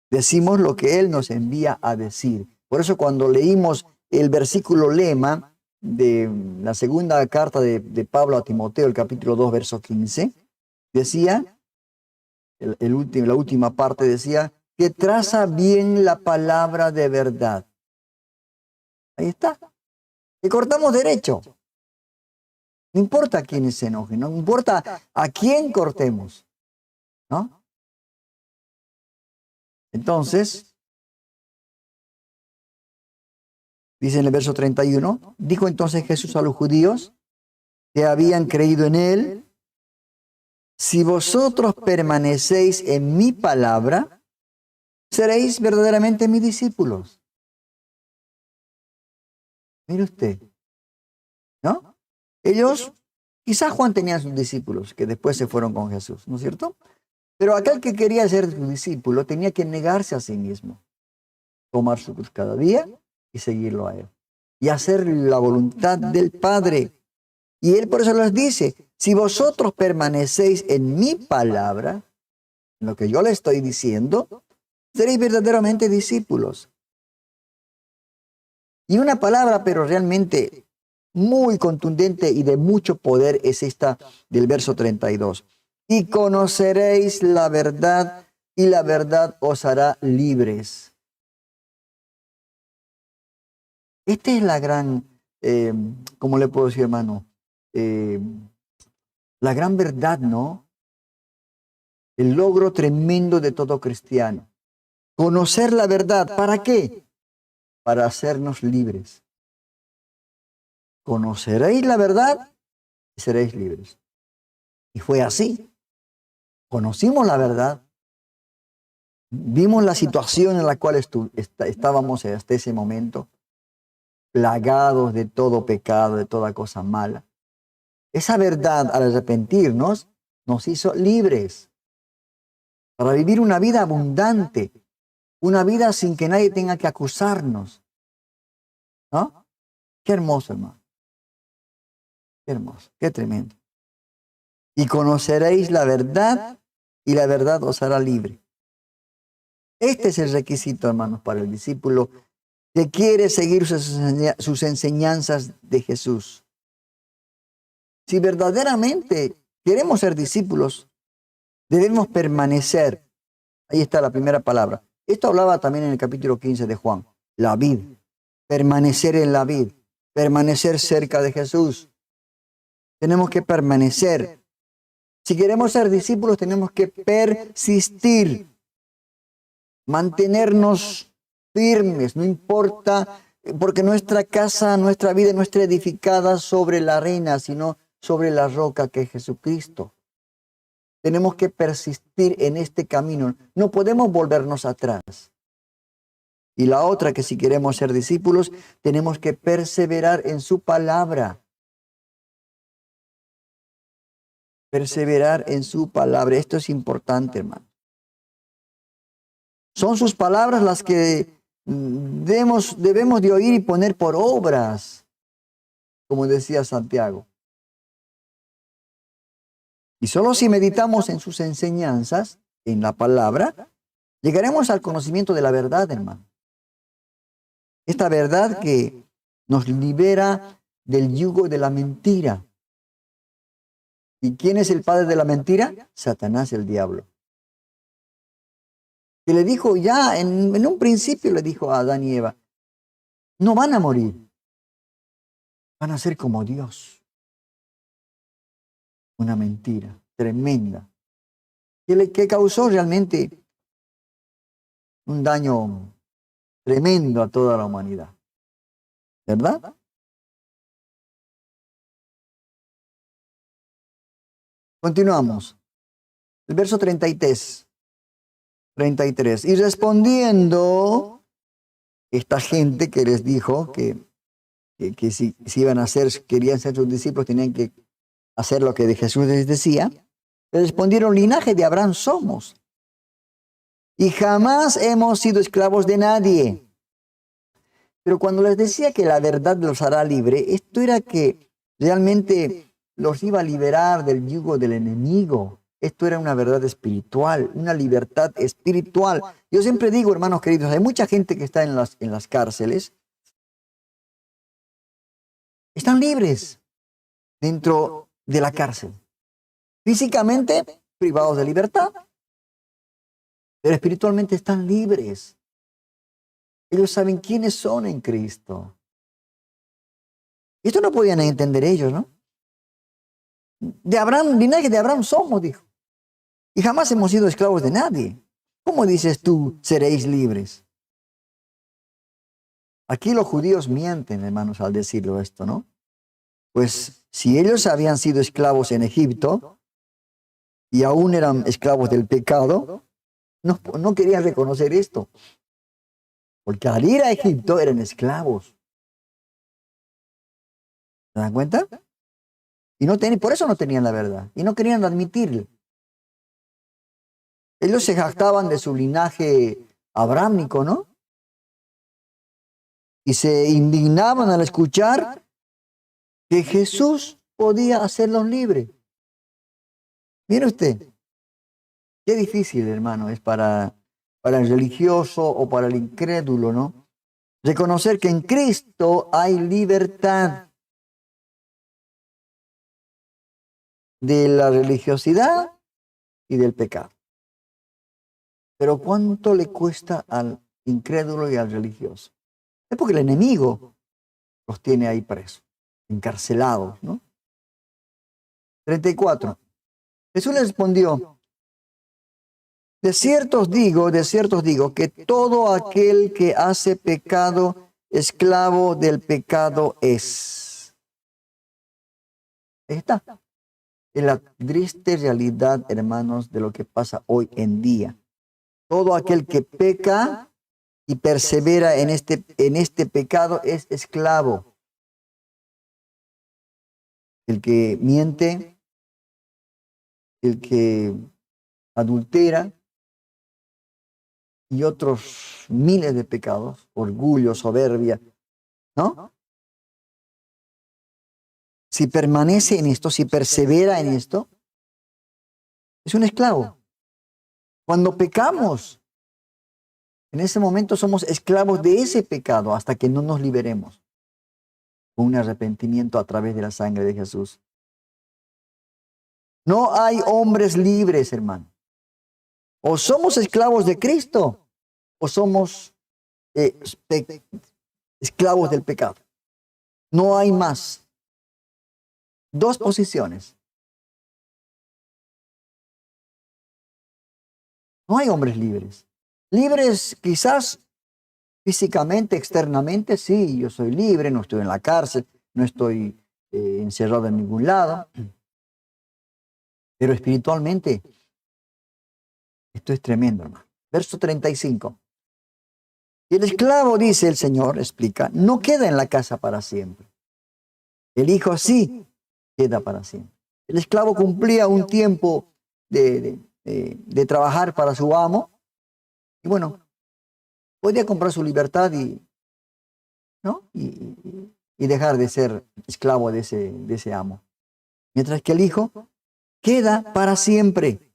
decimos lo que Él nos envía a decir. Por eso cuando leímos el versículo lema de la segunda carta de Pablo a Timoteo, el capítulo 2, verso 15, decía, la última parte decía, que traza bien la palabra de verdad. Ahí está. Que cortamos derecho. No importa a quién se enoje, no importa a quién cortemos, ¿no? Entonces, dice en el verso 31, dijo entonces Jesús a los judíos que habían creído en él, si vosotros permanecéis en mi palabra, seréis verdaderamente mis discípulos. Mire usted, ¿no? Ellos, quizás Juan tenía sus discípulos que después se fueron con Jesús, ¿no es cierto? Pero aquel que quería ser su discípulo tenía que negarse a sí mismo, tomar su cruz cada día y seguirlo a él. Y hacer la voluntad del Padre. Y él por eso les dice, si vosotros permanecéis en mi palabra, en lo que yo le estoy diciendo, seréis verdaderamente discípulos. Y una palabra, pero realmente muy contundente y de mucho poder, es esta del verso 32. Y conoceréis la verdad, y la verdad os hará libres. Esta es la gran, ¿cómo le puedo decir, hermano? La gran verdad, ¿no? El logro tremendo de todo cristiano. Conocer la verdad, ¿para qué? Para hacernos libres. Conoceréis la verdad y seréis libres. Y fue así. Conocimos la verdad Vimos la situación en la cual estábamos hasta ese momento, plagados de todo pecado, de toda cosa mala. Esa verdad, al arrepentirnos, nos hizo libres para vivir una vida abundante, una vida sin que nadie tenga que acusarnos. ¿No? Qué hermoso, hermano. Qué hermoso, qué tremendo. Y conoceréis la verdad, y la verdad os hará libre. Este es el requisito, hermanos, para el discípulo que quiere seguir sus enseñanzas de Jesús. Si verdaderamente queremos ser discípulos, debemos permanecer. Ahí está la primera palabra. Esto hablaba también en el capítulo 15 de Juan. La vid. Permanecer en la vid. Permanecer cerca de Jesús. Tenemos que permanecer. Si queremos ser discípulos, tenemos que persistir. Mantenernos firmes, no importa, porque nuestra casa, nuestra vida no está edificada sobre la arena, sino sobre la roca que es Jesucristo. Tenemos que persistir en este camino. No podemos volvernos atrás. Y la otra, que si queremos ser discípulos, tenemos que perseverar en su palabra. Perseverar en su palabra. Esto es importante, hermano. Son sus palabras las que debemos de oír y poner por obras, como decía Santiago. Y solo si meditamos en sus enseñanzas, en la palabra, llegaremos al conocimiento de la verdad, hermano. Esta verdad que nos libera del yugo de la mentira. ¿Y quién es el padre de la mentira? Satanás, el diablo. Que le dijo ya, en un principio le dijo a Adán y Eva, no van a morir, van a ser como Dios. Una mentira tremenda, que causó realmente un daño tremendo a toda la humanidad. ¿Verdad? Continuamos. El verso 33. Y respondiendo esta gente que les dijo que si iban a ser, querían ser sus discípulos, tenían que hacer lo que de Jesús les decía, le respondieron, linaje de Abraham somos, y jamás hemos sido esclavos de nadie. Pero cuando les decía que la verdad los hará libre, esto era que realmente los iba a liberar del yugo del enemigo. Esto era una verdad espiritual, una libertad espiritual. Yo siempre digo, hermanos queridos, hay mucha gente que está en las cárceles. Están libres dentro de la cárcel. Físicamente privados de libertad, pero espiritualmente están libres. Ellos saben quiénes son en Cristo. Y esto no podían entender ellos, ¿no? De Abraham, linaje de Abraham somos, dijo. Y jamás hemos sido esclavos de nadie. ¿Cómo dices tú, seréis libres? Aquí los judíos mienten, hermanos, al decirlo esto, ¿no? Pues si ellos habían sido esclavos en Egipto y aún eran esclavos del pecado, no querían reconocer esto. Porque al ir a Egipto eran esclavos. ¿Se dan cuenta? Y por eso no tenían la verdad. Y no querían admitirlo. Ellos se jactaban de su linaje abrámico, ¿no? Y se indignaban al escuchar que Jesús podía hacerlos libres. Mire usted, qué difícil, hermano, es para el religioso o para el incrédulo, ¿no? Reconocer que en Cristo hay libertad de la religiosidad y del pecado. Pero ¿cuánto le cuesta al incrédulo y al religioso? Es porque el enemigo los tiene ahí presos, encarcelados, ¿no? 34. Jesús les respondió, de cierto os digo, que todo aquel que hace pecado, esclavo del pecado es. Ahí está. Es la triste realidad, hermanos, de lo que pasa hoy en día. Todo aquel que peca y persevera en este pecado es esclavo. El que miente, el que adultera y otros miles de pecados, orgullo, soberbia, ¿no? Si permanece en esto, si persevera en esto, es un esclavo. Cuando pecamos, en ese momento somos esclavos de ese pecado hasta que no nos liberemos con un arrepentimiento a través de la sangre de Jesús. No hay hombres libres, hermano. O somos esclavos de Cristo o somos esclavos del pecado. No hay más. Dos posiciones. No hay hombres libres. Libres quizás físicamente, externamente, sí, yo soy libre, no estoy en la cárcel, no estoy encerrado en ningún lado. Pero espiritualmente, esto es tremendo, hermano. Verso 35. Y el esclavo, dice el Señor, explica, no queda en la casa para siempre. El hijo sí queda para siempre. El esclavo cumplía un tiempo de trabajar para su amo. Y bueno, podía comprar su libertad ¿no? y dejar de ser esclavo de ese amo. Mientras que el hijo queda para siempre.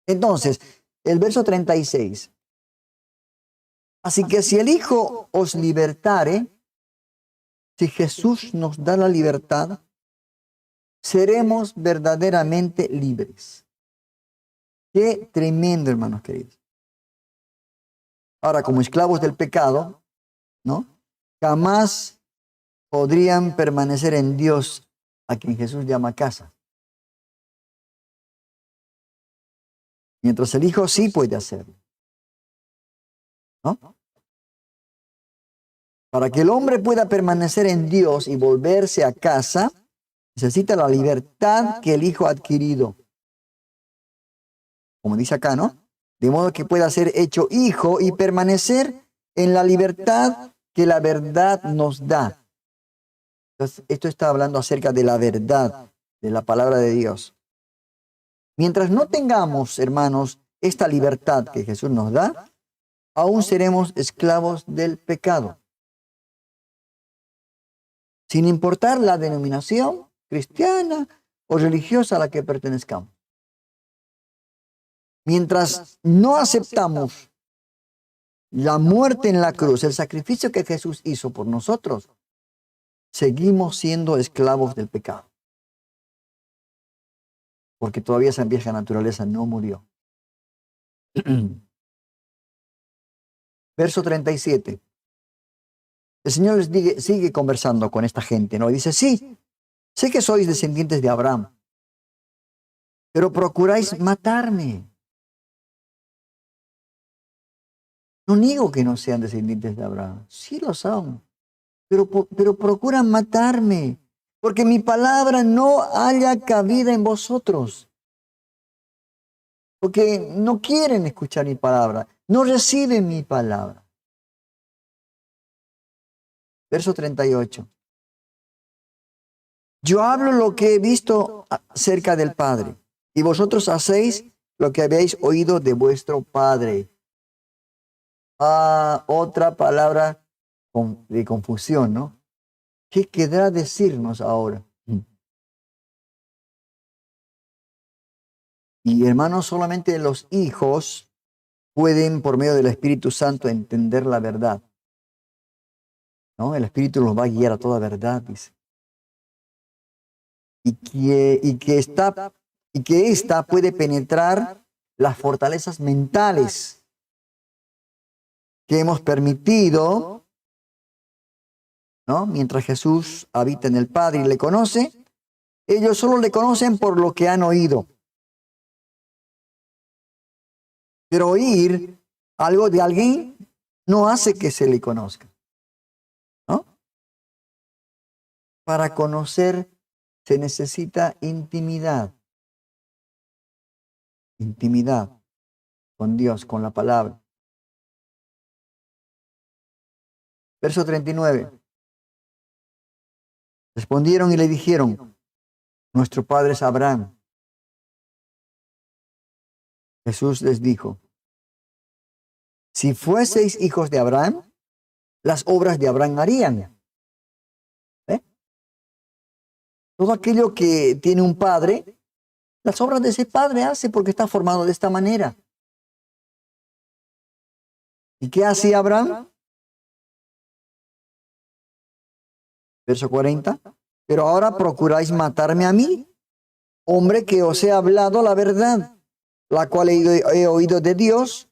Entonces, el verso 36. Así que si el Hijo os libertare, si Jesús nos da la libertad, seremos verdaderamente libres. Qué tremendo, hermanos queridos. Ahora, como esclavos del pecado, ¿no? Jamás podrían permanecer en Dios, a quien Jesús llama casa. Mientras el Hijo sí puede hacerlo, ¿no? Para que el hombre pueda permanecer en Dios y volverse a casa, necesita la libertad que el Hijo ha adquirido. Como dice acá, ¿no? De modo que pueda ser hecho hijo y permanecer en la libertad que la verdad nos da. Entonces, esto está hablando acerca de la verdad, de la palabra de Dios. Mientras no tengamos, hermanos, esta libertad que Jesús nos da, aún seremos esclavos del pecado. Sin importar la denominación cristiana o religiosa a la que pertenezcamos. Mientras no aceptamos la muerte en la cruz, el sacrificio que Jesús hizo por nosotros, seguimos siendo esclavos del pecado. Porque todavía esa vieja naturaleza no murió. Verso 37. El Señor sigue conversando con esta gente, ¿no? Y dice, sí, sé que sois descendientes de Abraham, pero procuráis matarme. No niego que no sean descendientes de Abraham. Sí lo son. Pero procuran matarme. Porque mi palabra no haya cabida en vosotros. Porque no quieren escuchar mi palabra. No reciben mi palabra. Verso 38. Yo hablo lo que he visto cerca del Padre. Y vosotros hacéis lo que habéis oído de vuestro Padre. Otra palabra de confusión, ¿no? ¿Qué querrá decirnos ahora? Y hermanos, solamente los hijos pueden, por medio del Espíritu Santo, entender la verdad, ¿no? El Espíritu los va a guiar a toda verdad, dice. Y que esta puede penetrar las fortalezas mentales que hemos permitido, ¿no? Mientras Jesús habita en el Padre y le conoce, ellos solo le conocen por lo que han oído. Pero oír algo de alguien no hace que se le conozca, ¿no? Para conocer se necesita intimidad. Intimidad. con Dios, con la palabra. Verso 39. Respondieron y le dijeron, nuestro padre es Abraham. Jesús les dijo, si fueseis hijos de Abraham, las obras de Abraham harían. ¿Eh? Todo aquello que tiene un padre, las obras de ese padre hace porque está formado de esta manera. ¿Y qué hacía Abraham? Verso 40. Pero ahora procuráis matarme a mí, hombre que os he hablado la verdad, la cual he oído de Dios.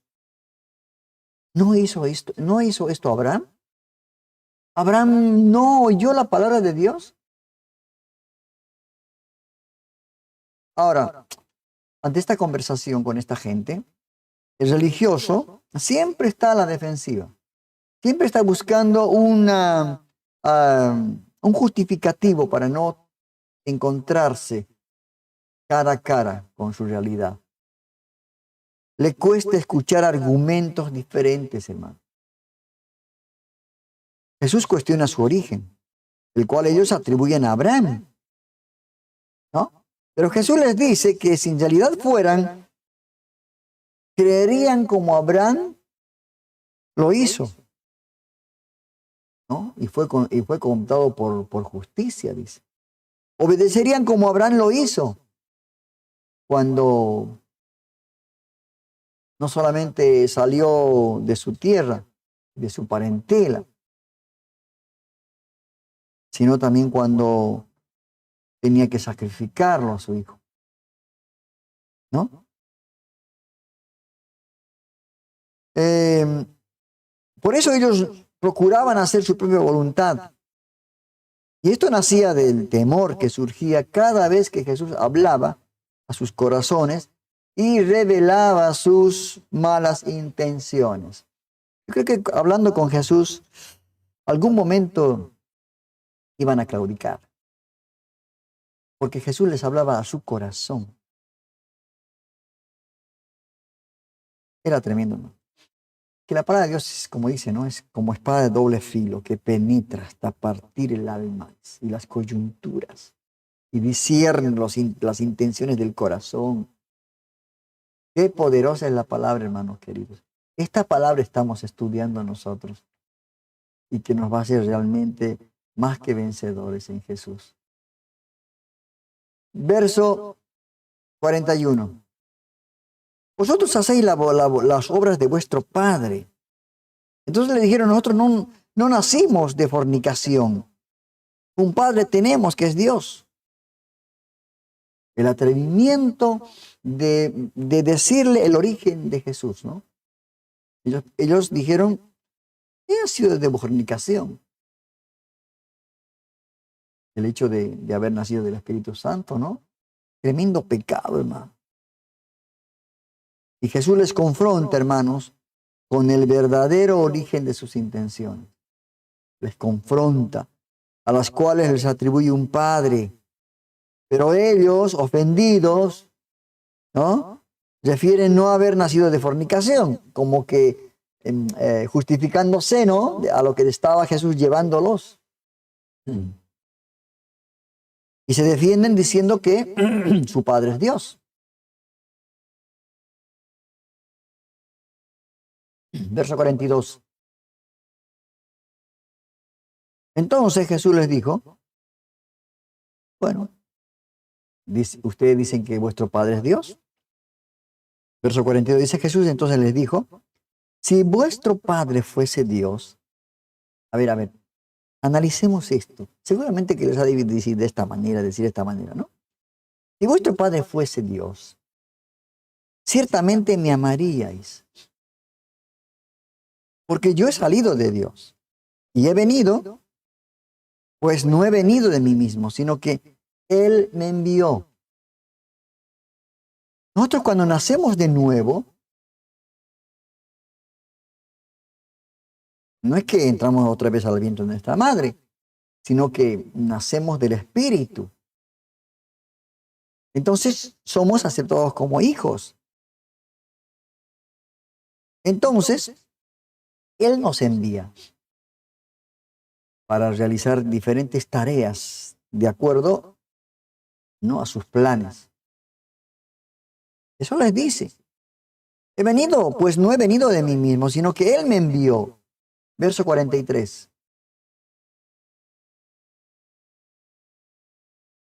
¿No hizo esto Abraham? ¿Abraham no oyó la palabra de Dios? Ahora, ante esta conversación con esta gente, el religioso siempre está a la defensiva. Siempre está buscando un justificativo para no encontrarse cara a cara con su realidad. Le cuesta escuchar argumentos diferentes, hermano. Jesús cuestiona su origen, el cual ellos atribuyen a Abraham, ¿no? Pero Jesús les dice que si en realidad fueran, creerían como Abraham lo hizo, ¿no? Y fue contado por justicia, dice. Obedecerían como Abraham lo hizo, cuando no solamente salió de su tierra, de su parentela, sino también cuando tenía que sacrificarlo a su hijo, ¿no? Por eso ellos procuraban hacer su propia voluntad. Y esto nacía del temor que surgía cada vez que Jesús hablaba a sus corazones y revelaba sus malas intenciones. Yo creo que hablando con Jesús, algún momento iban a claudicar. Porque Jesús les hablaba a su corazón. Era tremendo, ¿no? Que la palabra de Dios es, como dice, ¿no? Es como espada de doble filo que penetra hasta partir el alma y las coyunturas y discierne las intenciones del corazón. Qué poderosa es la palabra, hermanos queridos. Esta palabra estamos estudiando nosotros y que nos va a hacer realmente más que vencedores en Jesús. Verso 41. Vosotros hacéis las obras de vuestro padre. Entonces le dijeron, nosotros no nacimos de fornicación. Un padre tenemos que es Dios. El atrevimiento de decirle el origen de Jesús, ¿no? Ellos dijeron, ha sido de fornicación. El hecho de haber nacido del Espíritu Santo, ¿no? Tremendo pecado, hermano. Y Jesús les confronta, hermanos, con el verdadero origen de sus intenciones. Les confronta, a las cuales les atribuye un padre. Pero ellos, ofendidos, ¿no? Refieren no haber nacido de fornicación, como que justificándose, ¿no? A lo que estaba Jesús llevándolos. Y se defienden diciendo que su padre es Dios. Verso 42. Entonces Jesús les dijo, bueno, ustedes dicen que vuestro padre es Dios. Verso 42 dice Jesús, entonces les dijo, si vuestro padre fuese Dios, a ver, analicemos esto. Seguramente que les ha de decir de esta manera, ¿no? Si vuestro padre fuese Dios, ciertamente me amaríais. Porque yo he salido de Dios y he venido, pues no he venido de mí mismo, sino que Él me envió. Nosotros cuando nacemos de nuevo, no es que entramos otra vez al vientre de nuestra madre, sino que nacemos del Espíritu. Entonces somos aceptados como hijos. Entonces, Él nos envía para realizar diferentes tareas de acuerdo, ¿no?, a sus planes. Eso les dice. He venido, pues no he venido de mí mismo, sino que Él me envió. Verso 43.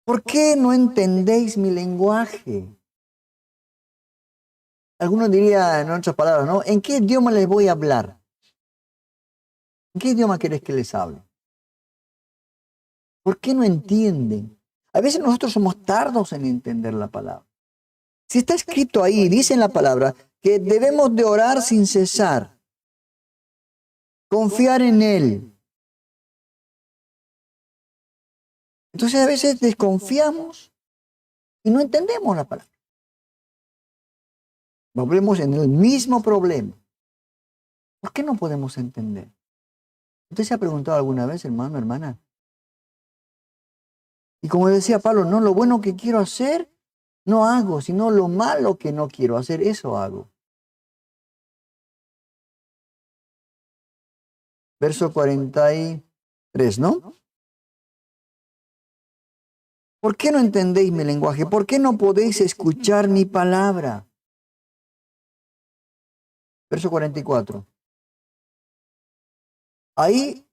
¿Por qué no entendéis mi lenguaje? Algunos dirían, en otras palabras, ¿no? ¿En qué idioma les voy a hablar? ¿En qué idioma querés que les hable? ¿Por qué no entienden? A veces nosotros somos tardos en entender la palabra. Si está escrito ahí, dice en la palabra, que debemos de orar sin cesar, confiar en Él. Entonces a veces desconfiamos y no entendemos la palabra. Volvemos en el mismo problema. ¿Por qué no podemos entender? ¿Usted se ha preguntado alguna vez, hermano, hermana? Y como decía Pablo, no lo bueno que quiero hacer, no hago, sino lo malo que no quiero hacer, eso hago. Verso 43, ¿no? ¿Por qué no entendéis mi lenguaje? ¿Por qué no podéis escuchar mi palabra? Verso 44. Ahí,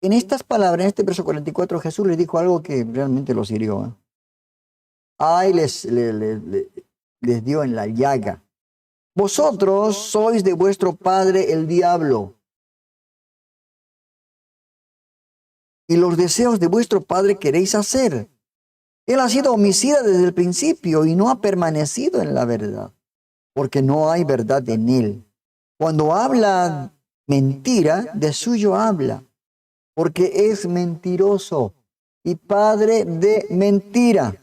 en estas palabras, en este verso 44, Jesús les dijo algo que realmente los hirió. Ay, les dio en la llaga. Vosotros sois de vuestro padre el diablo, y los deseos de vuestro padre queréis hacer. Él ha sido homicida desde el principio y no ha permanecido en la verdad, porque no hay verdad en él. Cuando habla mentira, de suyo habla, porque es mentiroso y padre de mentira.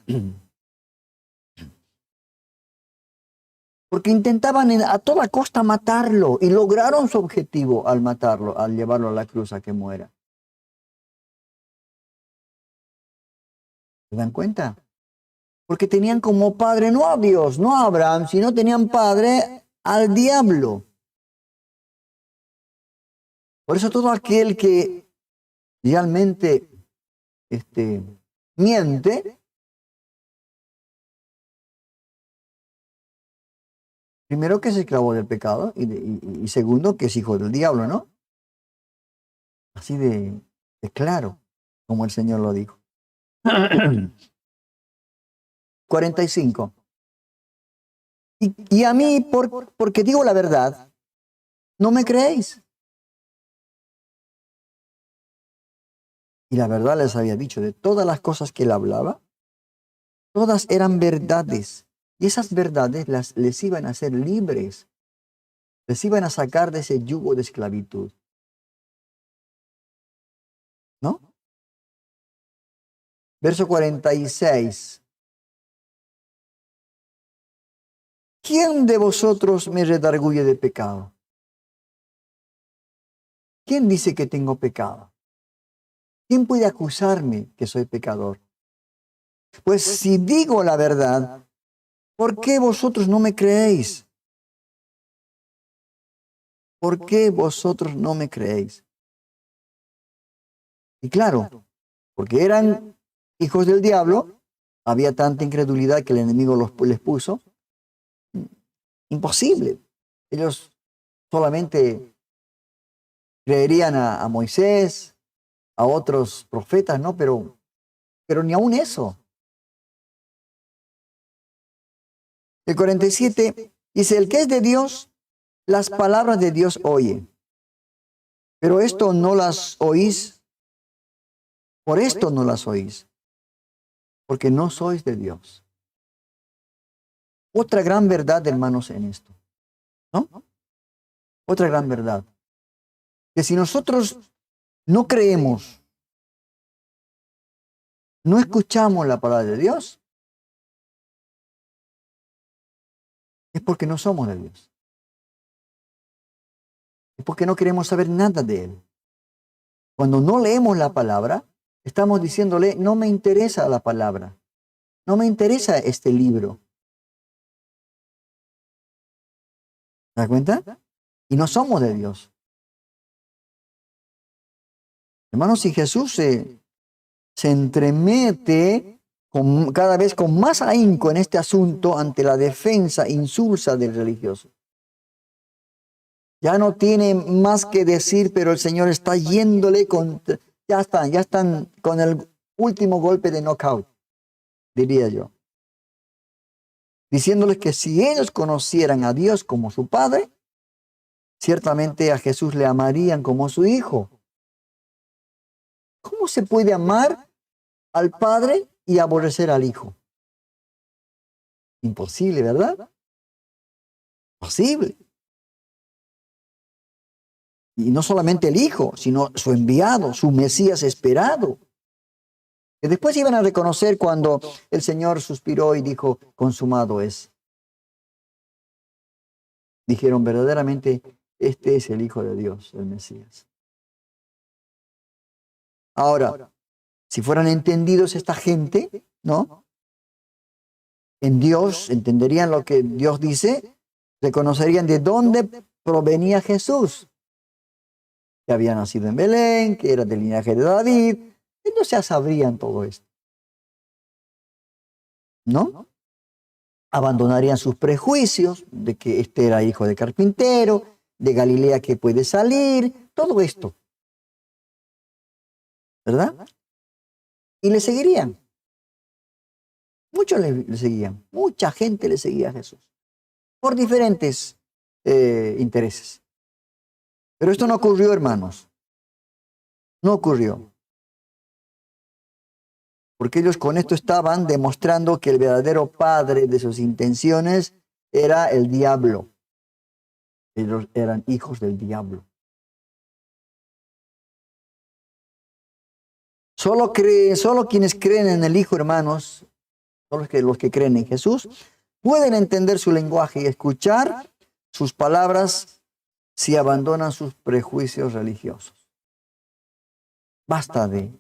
Porque intentaban a toda costa matarlo y lograron su objetivo al matarlo, al llevarlo a la cruz a que muera. ¿Se dan cuenta? Porque tenían como padre no a Dios, no a Abraham, sino tenían padre al diablo. Por eso todo aquel que realmente miente, primero que es esclavo del pecado y segundo que es hijo del diablo, ¿no? Así de claro, como el Señor lo dijo. 45. Y a mí, porque digo la verdad, no me creéis. Y la verdad les había dicho, de todas las cosas que él hablaba, todas eran verdades. Y esas verdades les iban a hacer libres. Les iban a sacar de ese yugo de esclavitud. ¿No? Verso 46. ¿Quién de vosotros me redarguye de pecado? ¿Quién dice que tengo pecado? ¿Quién puede acusarme que soy pecador? Pues si digo la verdad, ¿por qué vosotros no me creéis? ¿Por qué vosotros no me creéis? Y claro, porque eran hijos del diablo, había tanta incredulidad que el enemigo les puso. Imposible. Ellos solamente creerían a Moisés, a otros profetas, ¿no? Pero ni aún eso. El 47 dice, el que es de Dios, las palabras de Dios oye. Pero esto no las oís, por esto no las oís, porque no sois de Dios. Otra gran verdad, hermanos, en esto, ¿no? Otra gran verdad. Que si nosotros no creemos, no escuchamos la palabra de Dios, es porque no somos de Dios. Es porque no queremos saber nada de Él. Cuando no leemos la palabra, estamos diciéndole, no me interesa la palabra. No me interesa este libro. ¿Se da cuenta? y no somos de Dios. Hermanos, si Jesús se entremete cada vez con más ahínco en este asunto ante la defensa insulsa del religioso. Ya no tiene más que decir, pero el Señor está yéndole ya están con el último golpe de knockout, diría yo. Diciéndoles que si ellos conocieran a Dios como su Padre, ciertamente a Jesús le amarían como su Hijo. ¿Cómo se puede amar al Padre y aborrecer al Hijo? Imposible, ¿verdad? Posible. Y no solamente el Hijo, sino su enviado, su Mesías esperado. Que después iban a reconocer cuando el Señor suspiró y dijo, consumado es. Dijeron verdaderamente, este es el Hijo de Dios, el Mesías. Ahora, si fueran entendidos esta gente, ¿no? En Dios, entenderían lo que Dios dice, reconocerían de dónde provenía Jesús. Que había nacido en Belén, que era del linaje de David. Ellos ya sabrían todo esto. ¿No? Abandonarían sus prejuicios de que este era hijo de carpintero, de Galilea que puede salir, todo esto. ¿Verdad? Y le seguirían. Muchos le seguían. Mucha gente le seguía a Jesús. Por diferentes intereses. Pero esto no ocurrió, hermanos. No ocurrió. Porque ellos con esto estaban demostrando que el verdadero padre de sus intenciones era el diablo. Ellos eran hijos del diablo. Solo quienes creen en el Hijo, hermanos, solo los que creen en Jesús, pueden entender su lenguaje y escuchar sus palabras si abandonan sus prejuicios religiosos. Basta de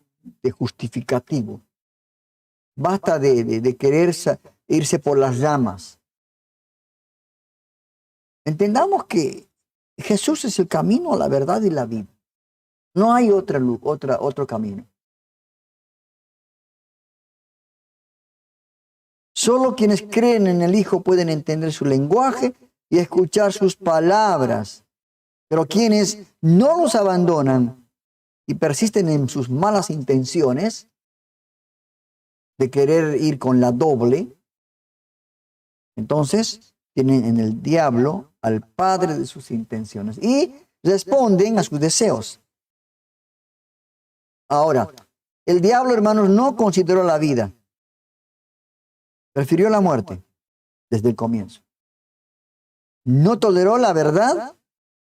justificativo. Basta de querer irse por las ramas. Entendamos que Jesús es el camino, la verdad y la vida. No hay otro camino. Solo quienes creen en el Hijo pueden entender su lenguaje y escuchar sus palabras. Pero quienes no los abandonan y persisten en sus malas intenciones de querer ir con la doble, entonces tienen en el diablo al padre de sus intenciones y responden a sus deseos. Ahora, el diablo, hermanos, no consideró la vida. Prefirió la muerte desde el comienzo. No toleró la verdad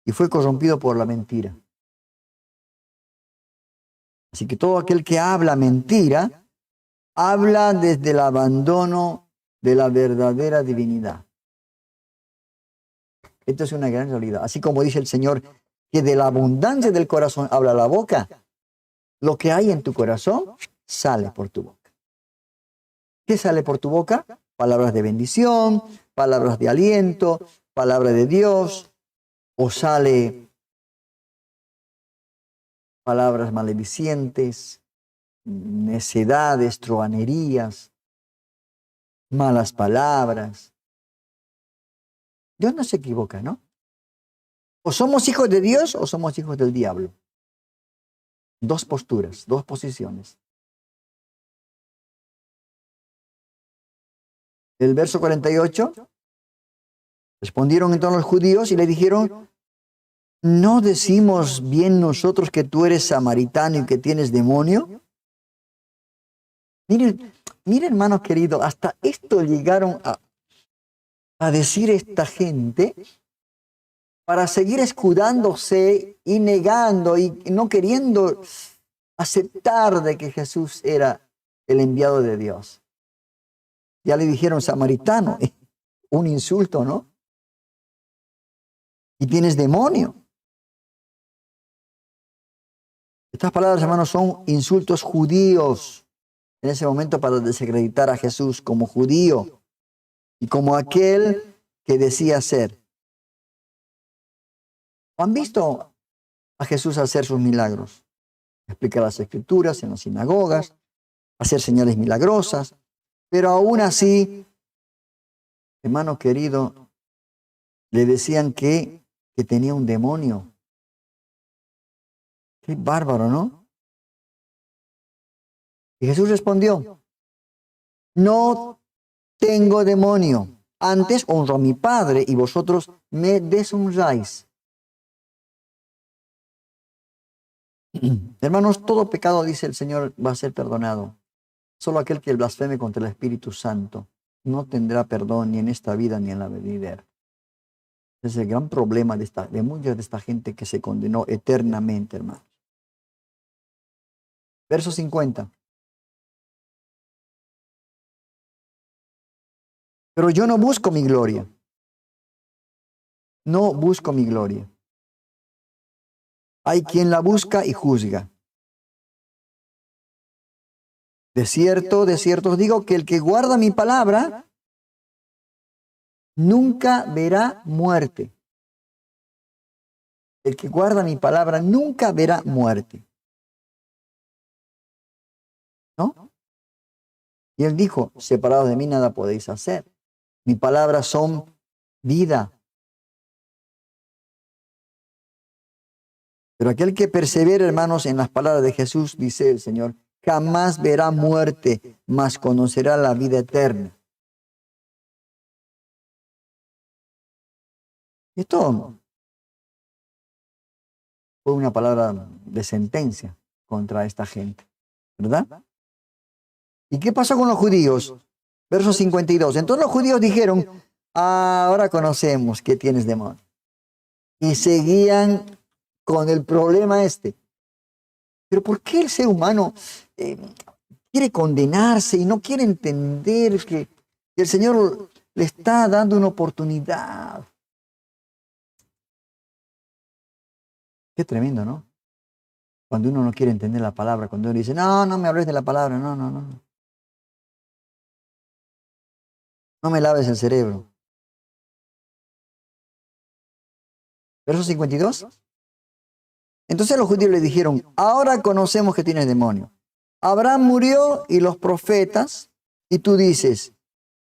y fue corrompido por la mentira. Así que todo aquel que habla mentira, habla desde el abandono de la verdadera divinidad. Esto es una gran realidad. Así como dice el Señor, que de la abundancia del corazón habla la boca, lo que hay en tu corazón sale por tu boca. ¿Qué sale por tu boca? Palabras de bendición, palabras de aliento, palabra de Dios, o sale palabras maledicientes, necedades, truhanerías, malas palabras. Dios no se equivoca, ¿no? O somos hijos de Dios o somos hijos del diablo. Dos posturas, dos posiciones. El verso 48, respondieron entonces los judíos y le dijeron, ¿no decimos bien nosotros que tú eres samaritano y que tienes demonio? Miren, hermanos queridos, hasta esto llegaron a decir esta gente para seguir escudándose y negando y no queriendo aceptar de que Jesús era el enviado de Dios. Ya le dijeron samaritano, un insulto, ¿no? Y tienes demonio. Estas palabras, hermanos, son insultos judíos en ese momento para desacreditar a Jesús como judío y como aquel que decía ser. Han visto a Jesús hacer sus milagros, explicar las escrituras en las sinagogas, hacer señales milagrosas, pero aún así, hermano querido, le decían que tenía un demonio. Qué bárbaro, ¿no? Y Jesús respondió, no tengo demonio. Antes honro a mi Padre y vosotros me deshonráis. Hermanos, todo pecado, dice el Señor, va a ser perdonado. Solo aquel que blasfeme contra el Espíritu Santo no tendrá perdón ni en esta vida ni en la venidera. Es el gran problema de mucha de esta gente que se condenó eternamente, hermanos. Verso 50. Pero yo no busco mi gloria. No busco mi gloria. Hay quien la busca y juzga. De cierto os digo que el que guarda mi palabra nunca verá muerte. El que guarda mi palabra nunca verá muerte. ¿No? Y él dijo, separados de mí nada podéis hacer. Mis palabras son vida. Pero aquel que persevera, hermanos, en las palabras de Jesús, dice el Señor, jamás verá muerte, mas conocerá la vida eterna. Esto fue una palabra de sentencia contra esta gente, ¿verdad? ¿Y qué pasó con los judíos? Verso 52. Entonces los judíos dijeron, ahora conocemos que tienes demonio. Y seguían con el problema este. Pero ¿por qué el ser humano quiere condenarse y no quiere entender que el Señor le está dando una oportunidad? Qué tremendo, ¿no? Cuando uno no quiere entender la palabra, cuando uno dice, no me hables de la palabra, no. No me laves el cerebro. Verso 52. Entonces los judíos le dijeron, ahora conocemos que tienes demonio. Abraham murió y los profetas, y tú dices,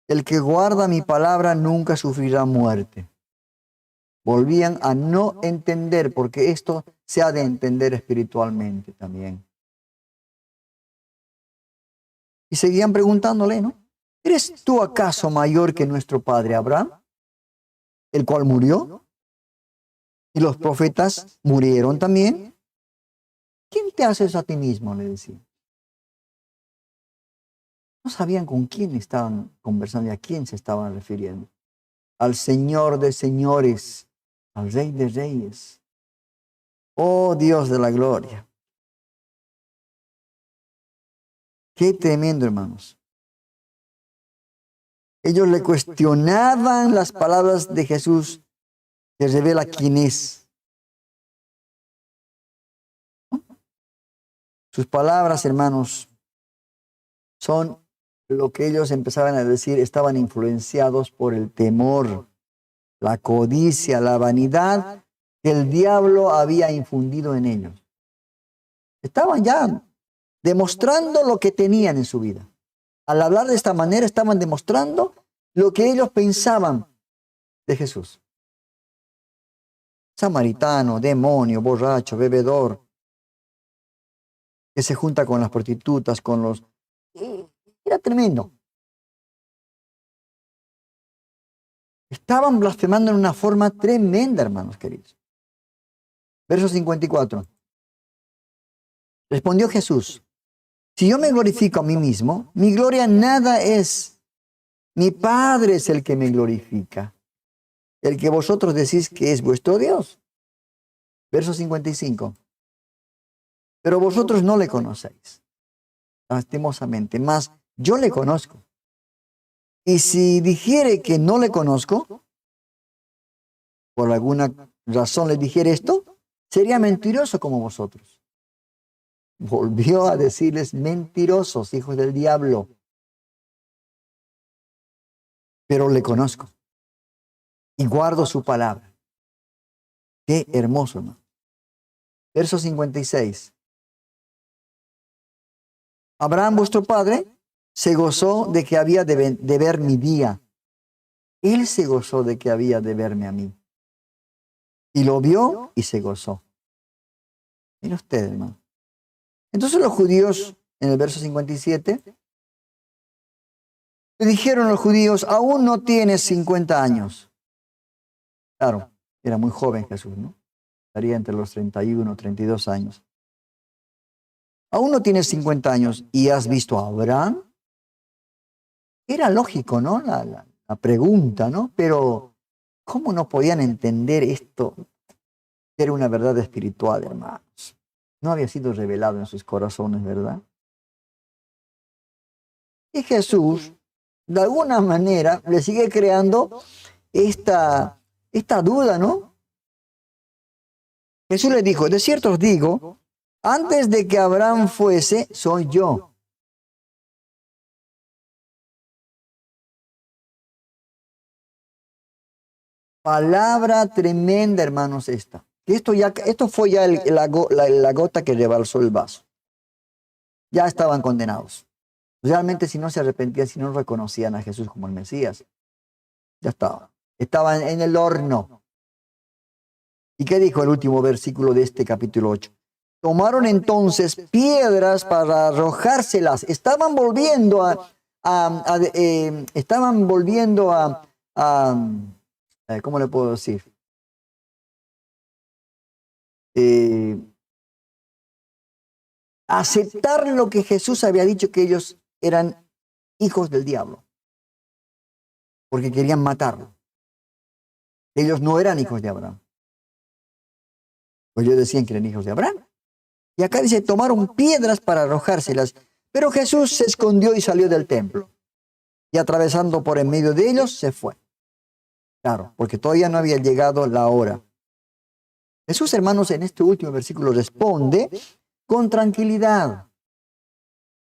el que guarda mi palabra nunca sufrirá muerte. Volvían a no entender, porque esto se ha de entender espiritualmente también. Y seguían preguntándole, ¿no? ¿Eres tú acaso mayor que nuestro padre Abraham, el cual murió? Y los profetas murieron también. ¿Quién te hace eso a ti mismo? Le decían. No sabían con quién estaban conversando y a quién se estaban refiriendo. Al Señor de señores, al Rey de reyes. Oh Dios de la gloria. Qué tremendo, hermanos. Ellos le cuestionaban las palabras de Jesús, que revela quién es. Sus palabras, hermanos, son lo que ellos empezaban a decir, estaban influenciados por el temor, la codicia, la vanidad que el diablo había infundido en ellos. Estaban ya demostrando lo que tenían en su vida. Al hablar de esta manera, estaban demostrando lo que ellos pensaban de Jesús. Samaritano, demonio, borracho, bebedor, que se junta con las prostitutas, con los... Era tremendo. Estaban blasfemando en una forma tremenda, hermanos queridos. Verso 54. Respondió Jesús, si yo me glorifico a mí mismo, mi gloria nada es. Mi Padre es el que me glorifica, el que vosotros decís que es vuestro Dios. Verso 55. Pero vosotros no le conocéis, lastimosamente, mas yo le conozco. Y si dijere que no le conozco, por alguna razón le dijere esto, sería mentiroso como vosotros. Volvió a decirles mentirosos, hijos del diablo. Pero le conozco y guardo su palabra. Qué hermoso, hermano. Verso 56. Abraham, vuestro padre, se gozó de que había de ver mi día. Él se gozó de que había de verme a mí. Y lo vio y se gozó. Mira usted, hermano. Entonces los judíos, en el verso 57, le dijeron a los judíos, aún no tienes 50 años. Claro, era muy joven Jesús, ¿no? Estaría entre los 31, 32 años. Aún no tienes 50 años y has visto a Abraham. Era lógico, ¿no? La pregunta, ¿no? Pero, ¿cómo no podían entender esto? Era una verdad espiritual, hermanos. No había sido revelado en sus corazones, ¿verdad? Y Jesús, de alguna manera, le sigue creando esta duda, ¿no? Jesús le dijo, de cierto os digo, antes de que Abraham fuese, soy yo. Palabra tremenda, hermanos, esta. Esto fue ya la gota que rebalsó el vaso. Ya estaban condenados. Realmente si no se arrepentían, si no reconocían a Jesús como el Mesías, ya estaban. Estaban en el horno. ¿Y qué dijo el último versículo de este capítulo 8? Tomaron entonces piedras para arrojárselas. Estaban volviendo ¿cómo le puedo decir? Aceptar lo que Jesús había dicho, que ellos eran hijos del diablo, porque querían matarlo. Ellos no eran hijos de Abraham. Pues ellos decían que eran hijos de Abraham. Y acá dice, tomaron piedras para arrojárselas, pero Jesús se escondió y salió del templo. Y atravesando por en medio de ellos, se fue. Claro, porque todavía no había llegado la hora. Jesús, hermanos, en este último versículo responde con tranquilidad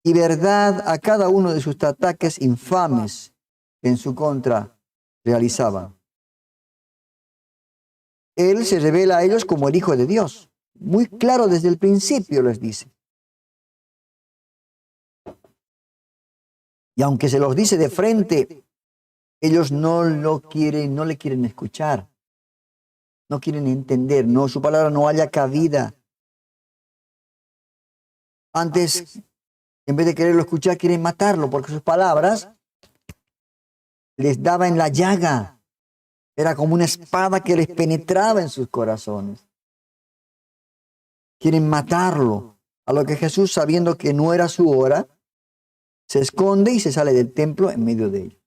y verdad a cada uno de sus ataques infames que en su contra realizaban. Él se revela a ellos como el Hijo de Dios. Muy claro desde el principio les dice. Y aunque se los dice de frente, ellos no le quieren escuchar. No quieren entender, no, su palabra no haya cabida. Antes, en vez de quererlo escuchar, quieren matarlo, porque sus palabras les daba en la llaga. Era como una espada que les penetraba en sus corazones. Quieren matarlo. A lo que Jesús, sabiendo que no era su hora, se esconde y se sale del templo en medio de ellos.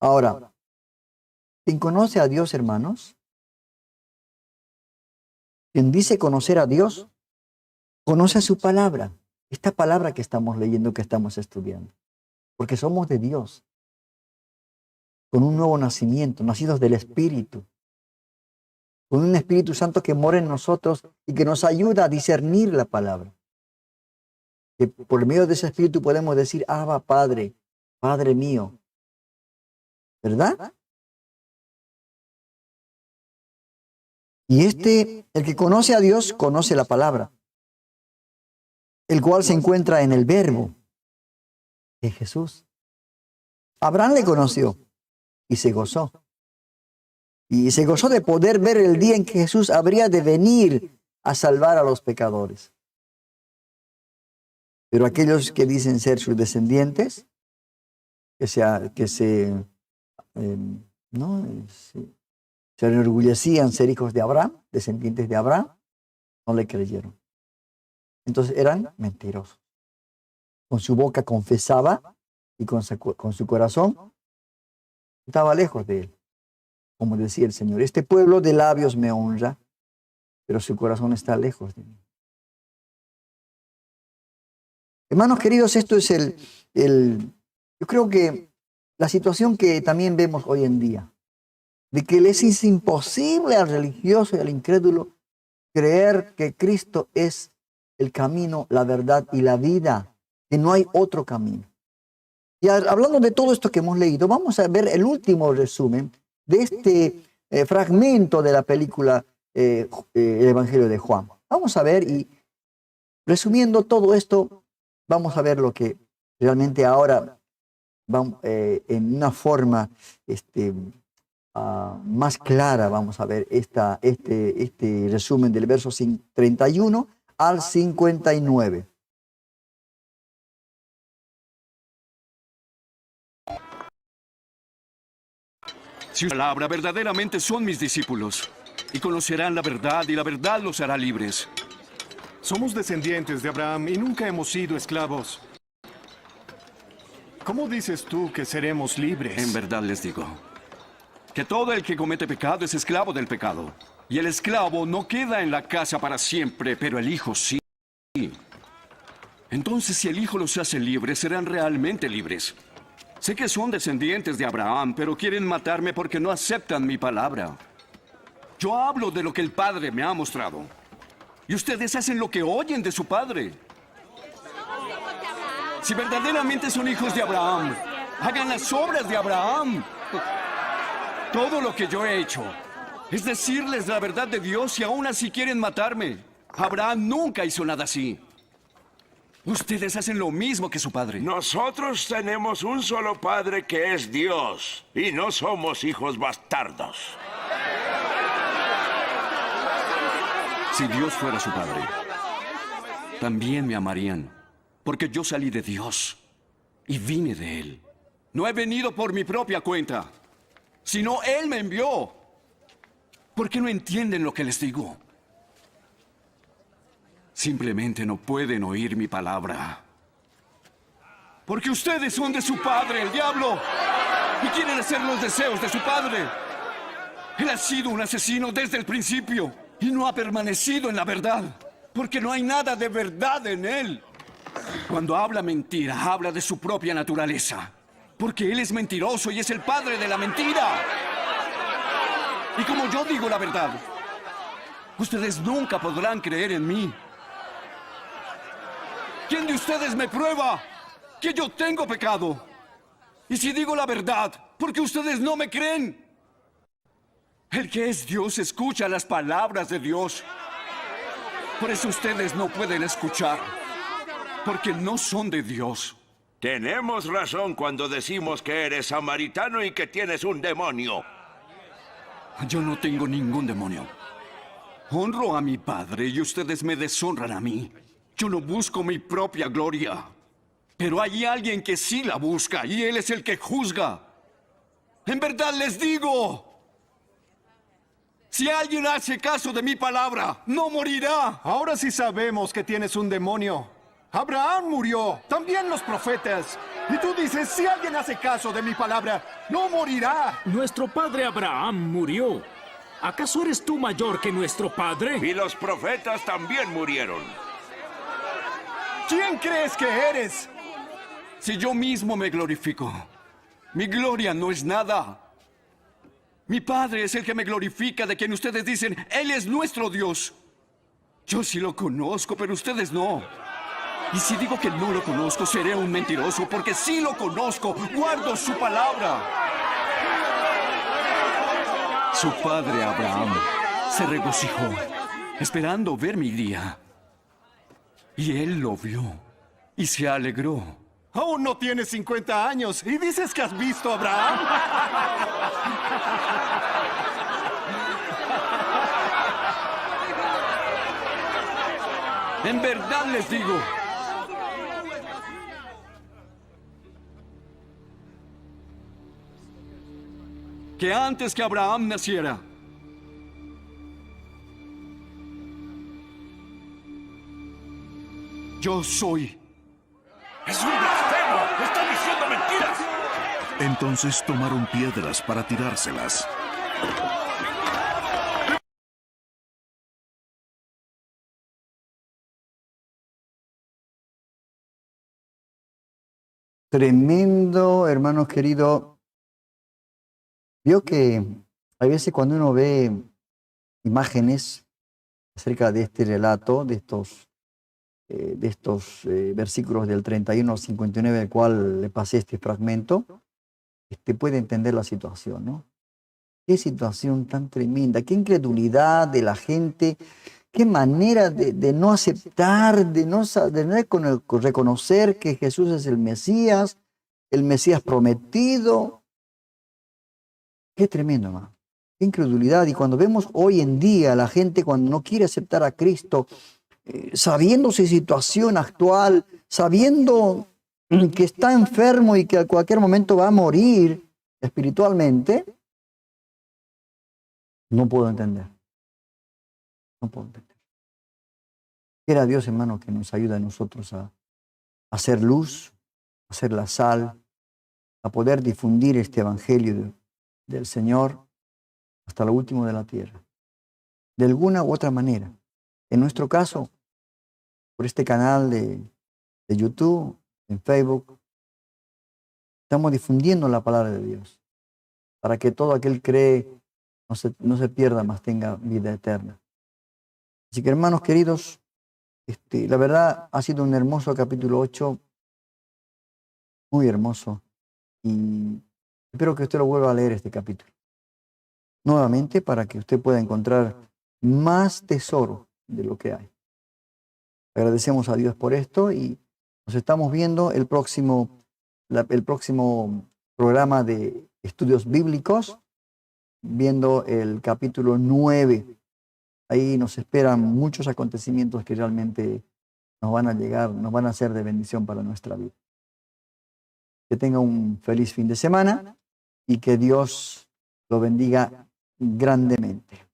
Ahora, quien conoce a Dios, hermanos, quien dice conocer a Dios, conoce su palabra. Esta palabra que estamos leyendo, que estamos estudiando. Porque somos de Dios. Con un nuevo nacimiento, nacidos del Espíritu. Con un Espíritu Santo que mora en nosotros y que nos ayuda a discernir la palabra. Que por medio de ese Espíritu podemos decir, Abba, Padre, Padre mío. ¿Verdad? Y el que conoce a Dios, conoce la palabra, el cual se encuentra en el verbo de Jesús. Abraham le conoció y se gozó. Y se gozó de poder ver el día en que Jesús habría de venir a salvar a los pecadores. Pero aquellos que dicen ser sus descendientes, que se enorgullecían ser hijos de Abraham, descendientes de Abraham, no le creyeron. Entonces eran mentirosos. Con su boca confesaba y con su corazón estaba lejos de él. Como decía el Señor, este pueblo de labios me honra, pero su corazón está lejos de mí. Hermanos queridos, esto es yo creo que la situación que también vemos hoy en día, de que les es imposible al religioso y al incrédulo creer que Cristo es el camino, la verdad y la vida, que no hay otro camino. Y hablando de todo esto que hemos leído, vamos a ver el último resumen de este fragmento de la película El Evangelio de Juan. Vamos a ver, y resumiendo todo esto, vamos a ver lo que realmente ahora en una forma más clara, vamos a ver este resumen del verso 31 al 59. Si la palabra verdaderamente son mis discípulos, y conocerán la verdad, y la verdad los hará libres. Somos descendientes de Abraham y nunca hemos sido esclavos. ¿Cómo dices tú que seremos libres? En verdad les digo que todo el que comete pecado es esclavo del pecado. Y el esclavo no queda en la casa para siempre, pero el hijo sí. Entonces, si el hijo los hace libres, serán realmente libres. Sé que son descendientes de Abraham, pero quieren matarme porque no aceptan mi palabra. Yo hablo de lo que el Padre me ha mostrado. Y ustedes hacen lo que oyen de su padre. Si verdaderamente son hijos de Abraham, hagan las obras de Abraham. Todo lo que yo he hecho es decirles la verdad de Dios y aún así quieren matarme. Abraham nunca hizo nada así. Ustedes hacen lo mismo que su padre. Nosotros tenemos un solo Padre que es Dios, y no somos hijos bastardos. Si Dios fuera su padre, también me amarían, porque yo salí de Dios y vine de Él. No he venido por mi propia cuenta, sino Él me envió. ¿Por qué no entienden lo que les digo? Simplemente no pueden oír mi palabra. Porque ustedes son de su padre, el diablo, y quieren hacer los deseos de su padre. Él ha sido un asesino desde el principio y no ha permanecido en la verdad, porque no hay nada de verdad en él. Cuando habla mentira, habla de su propia naturaleza, porque él es mentiroso y es el padre de la mentira. Y como yo digo la verdad, ustedes nunca podrán creer en mí. ¿Quién de ustedes me prueba que yo tengo pecado? Y si digo la verdad, ¿por qué ustedes no me creen? El que es Dios escucha las palabras de Dios. Por eso ustedes no pueden escuchar, porque no son de Dios. Tenemos razón cuando decimos que eres samaritano y que tienes un demonio. Yo no tengo ningún demonio. Honro a mi Padre y ustedes me deshonran a mí. Yo no busco mi propia gloria. Pero hay alguien que sí la busca y Él es el que juzga. En verdad les digo, si alguien hace caso de mi palabra, no morirá. Ahora sí sabemos que tienes un demonio. Abraham murió, también los profetas. Y tú dices, si alguien hace caso de mi palabra, no morirá. Nuestro padre Abraham murió. ¿Acaso eres tú mayor que nuestro padre? Y los profetas también murieron. ¿Quién crees que eres? Si yo mismo me glorifico, mi gloria no es nada. Mi Padre es el que me glorifica, de quien ustedes dicen, Él es nuestro Dios. Yo sí lo conozco, pero ustedes no. Y si digo que no lo conozco, seré un mentiroso, porque sí lo conozco, guardo su palabra. Su padre Abraham se regocijó, esperando ver mi día. Y él lo vio y se alegró. Aún no tienes 50 años y dices que has visto a Abraham. En verdad les digo, que antes que Abraham naciera, yo soy. ¡Es un blasfemo! ¡Está diciendo mentiras! Entonces tomaron piedras para tirárselas. Tremendo, hermanos queridos. Vio que a veces cuando uno ve imágenes acerca de este relato, de estos versículos del 31 al 59, del cual le pasé este fragmento, puede entender la situación, ¿no? Qué situación tan tremenda, qué incredulidad de la gente, qué manera de no aceptar, de no reconocer que Jesús es el Mesías prometido. Qué tremendo, hermano. Qué incredulidad. Y cuando vemos hoy en día la gente cuando no quiere aceptar a Cristo, sabiendo su situación actual, sabiendo que está enfermo y que a cualquier momento va a morir espiritualmente, no puedo entender. No puedo entender. Quiera Dios, hermano, que nos ayude a nosotros a hacer luz, a hacer la sal, a poder difundir este evangelio del Señor hasta lo último de la tierra. De alguna u otra manera. En nuestro caso, por este canal de YouTube, en Facebook, estamos difundiendo la palabra de Dios para que todo aquel que cree no se pierda, mas tenga vida eterna. Así que, hermanos queridos, la verdad ha sido un hermoso capítulo 8, muy hermoso, y espero que usted lo vuelva a leer este capítulo nuevamente para que usted pueda encontrar más tesoro de lo que hay. Agradecemos a Dios por esto y nos estamos viendo el próximo programa de estudios bíblicos, viendo el capítulo 9. Ahí nos esperan muchos acontecimientos que realmente nos van a llegar, nos van a ser de bendición para nuestra vida. Que tenga un feliz fin de semana y que Dios lo bendiga grandemente.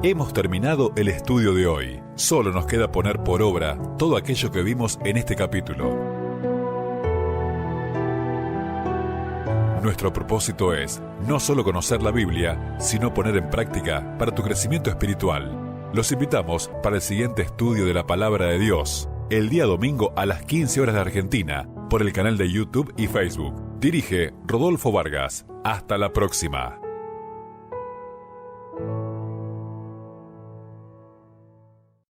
Hemos terminado el estudio de hoy. Solo nos queda poner por obra todo aquello que vimos en este capítulo. Nuestro propósito es no solo conocer la Biblia, sino poner en práctica para tu crecimiento espiritual. Los invitamos para el siguiente estudio de la Palabra de Dios, el día domingo a las 15 horas de Argentina, por el canal de YouTube y Facebook. Dirige Rodolfo Vargas. Hasta la próxima.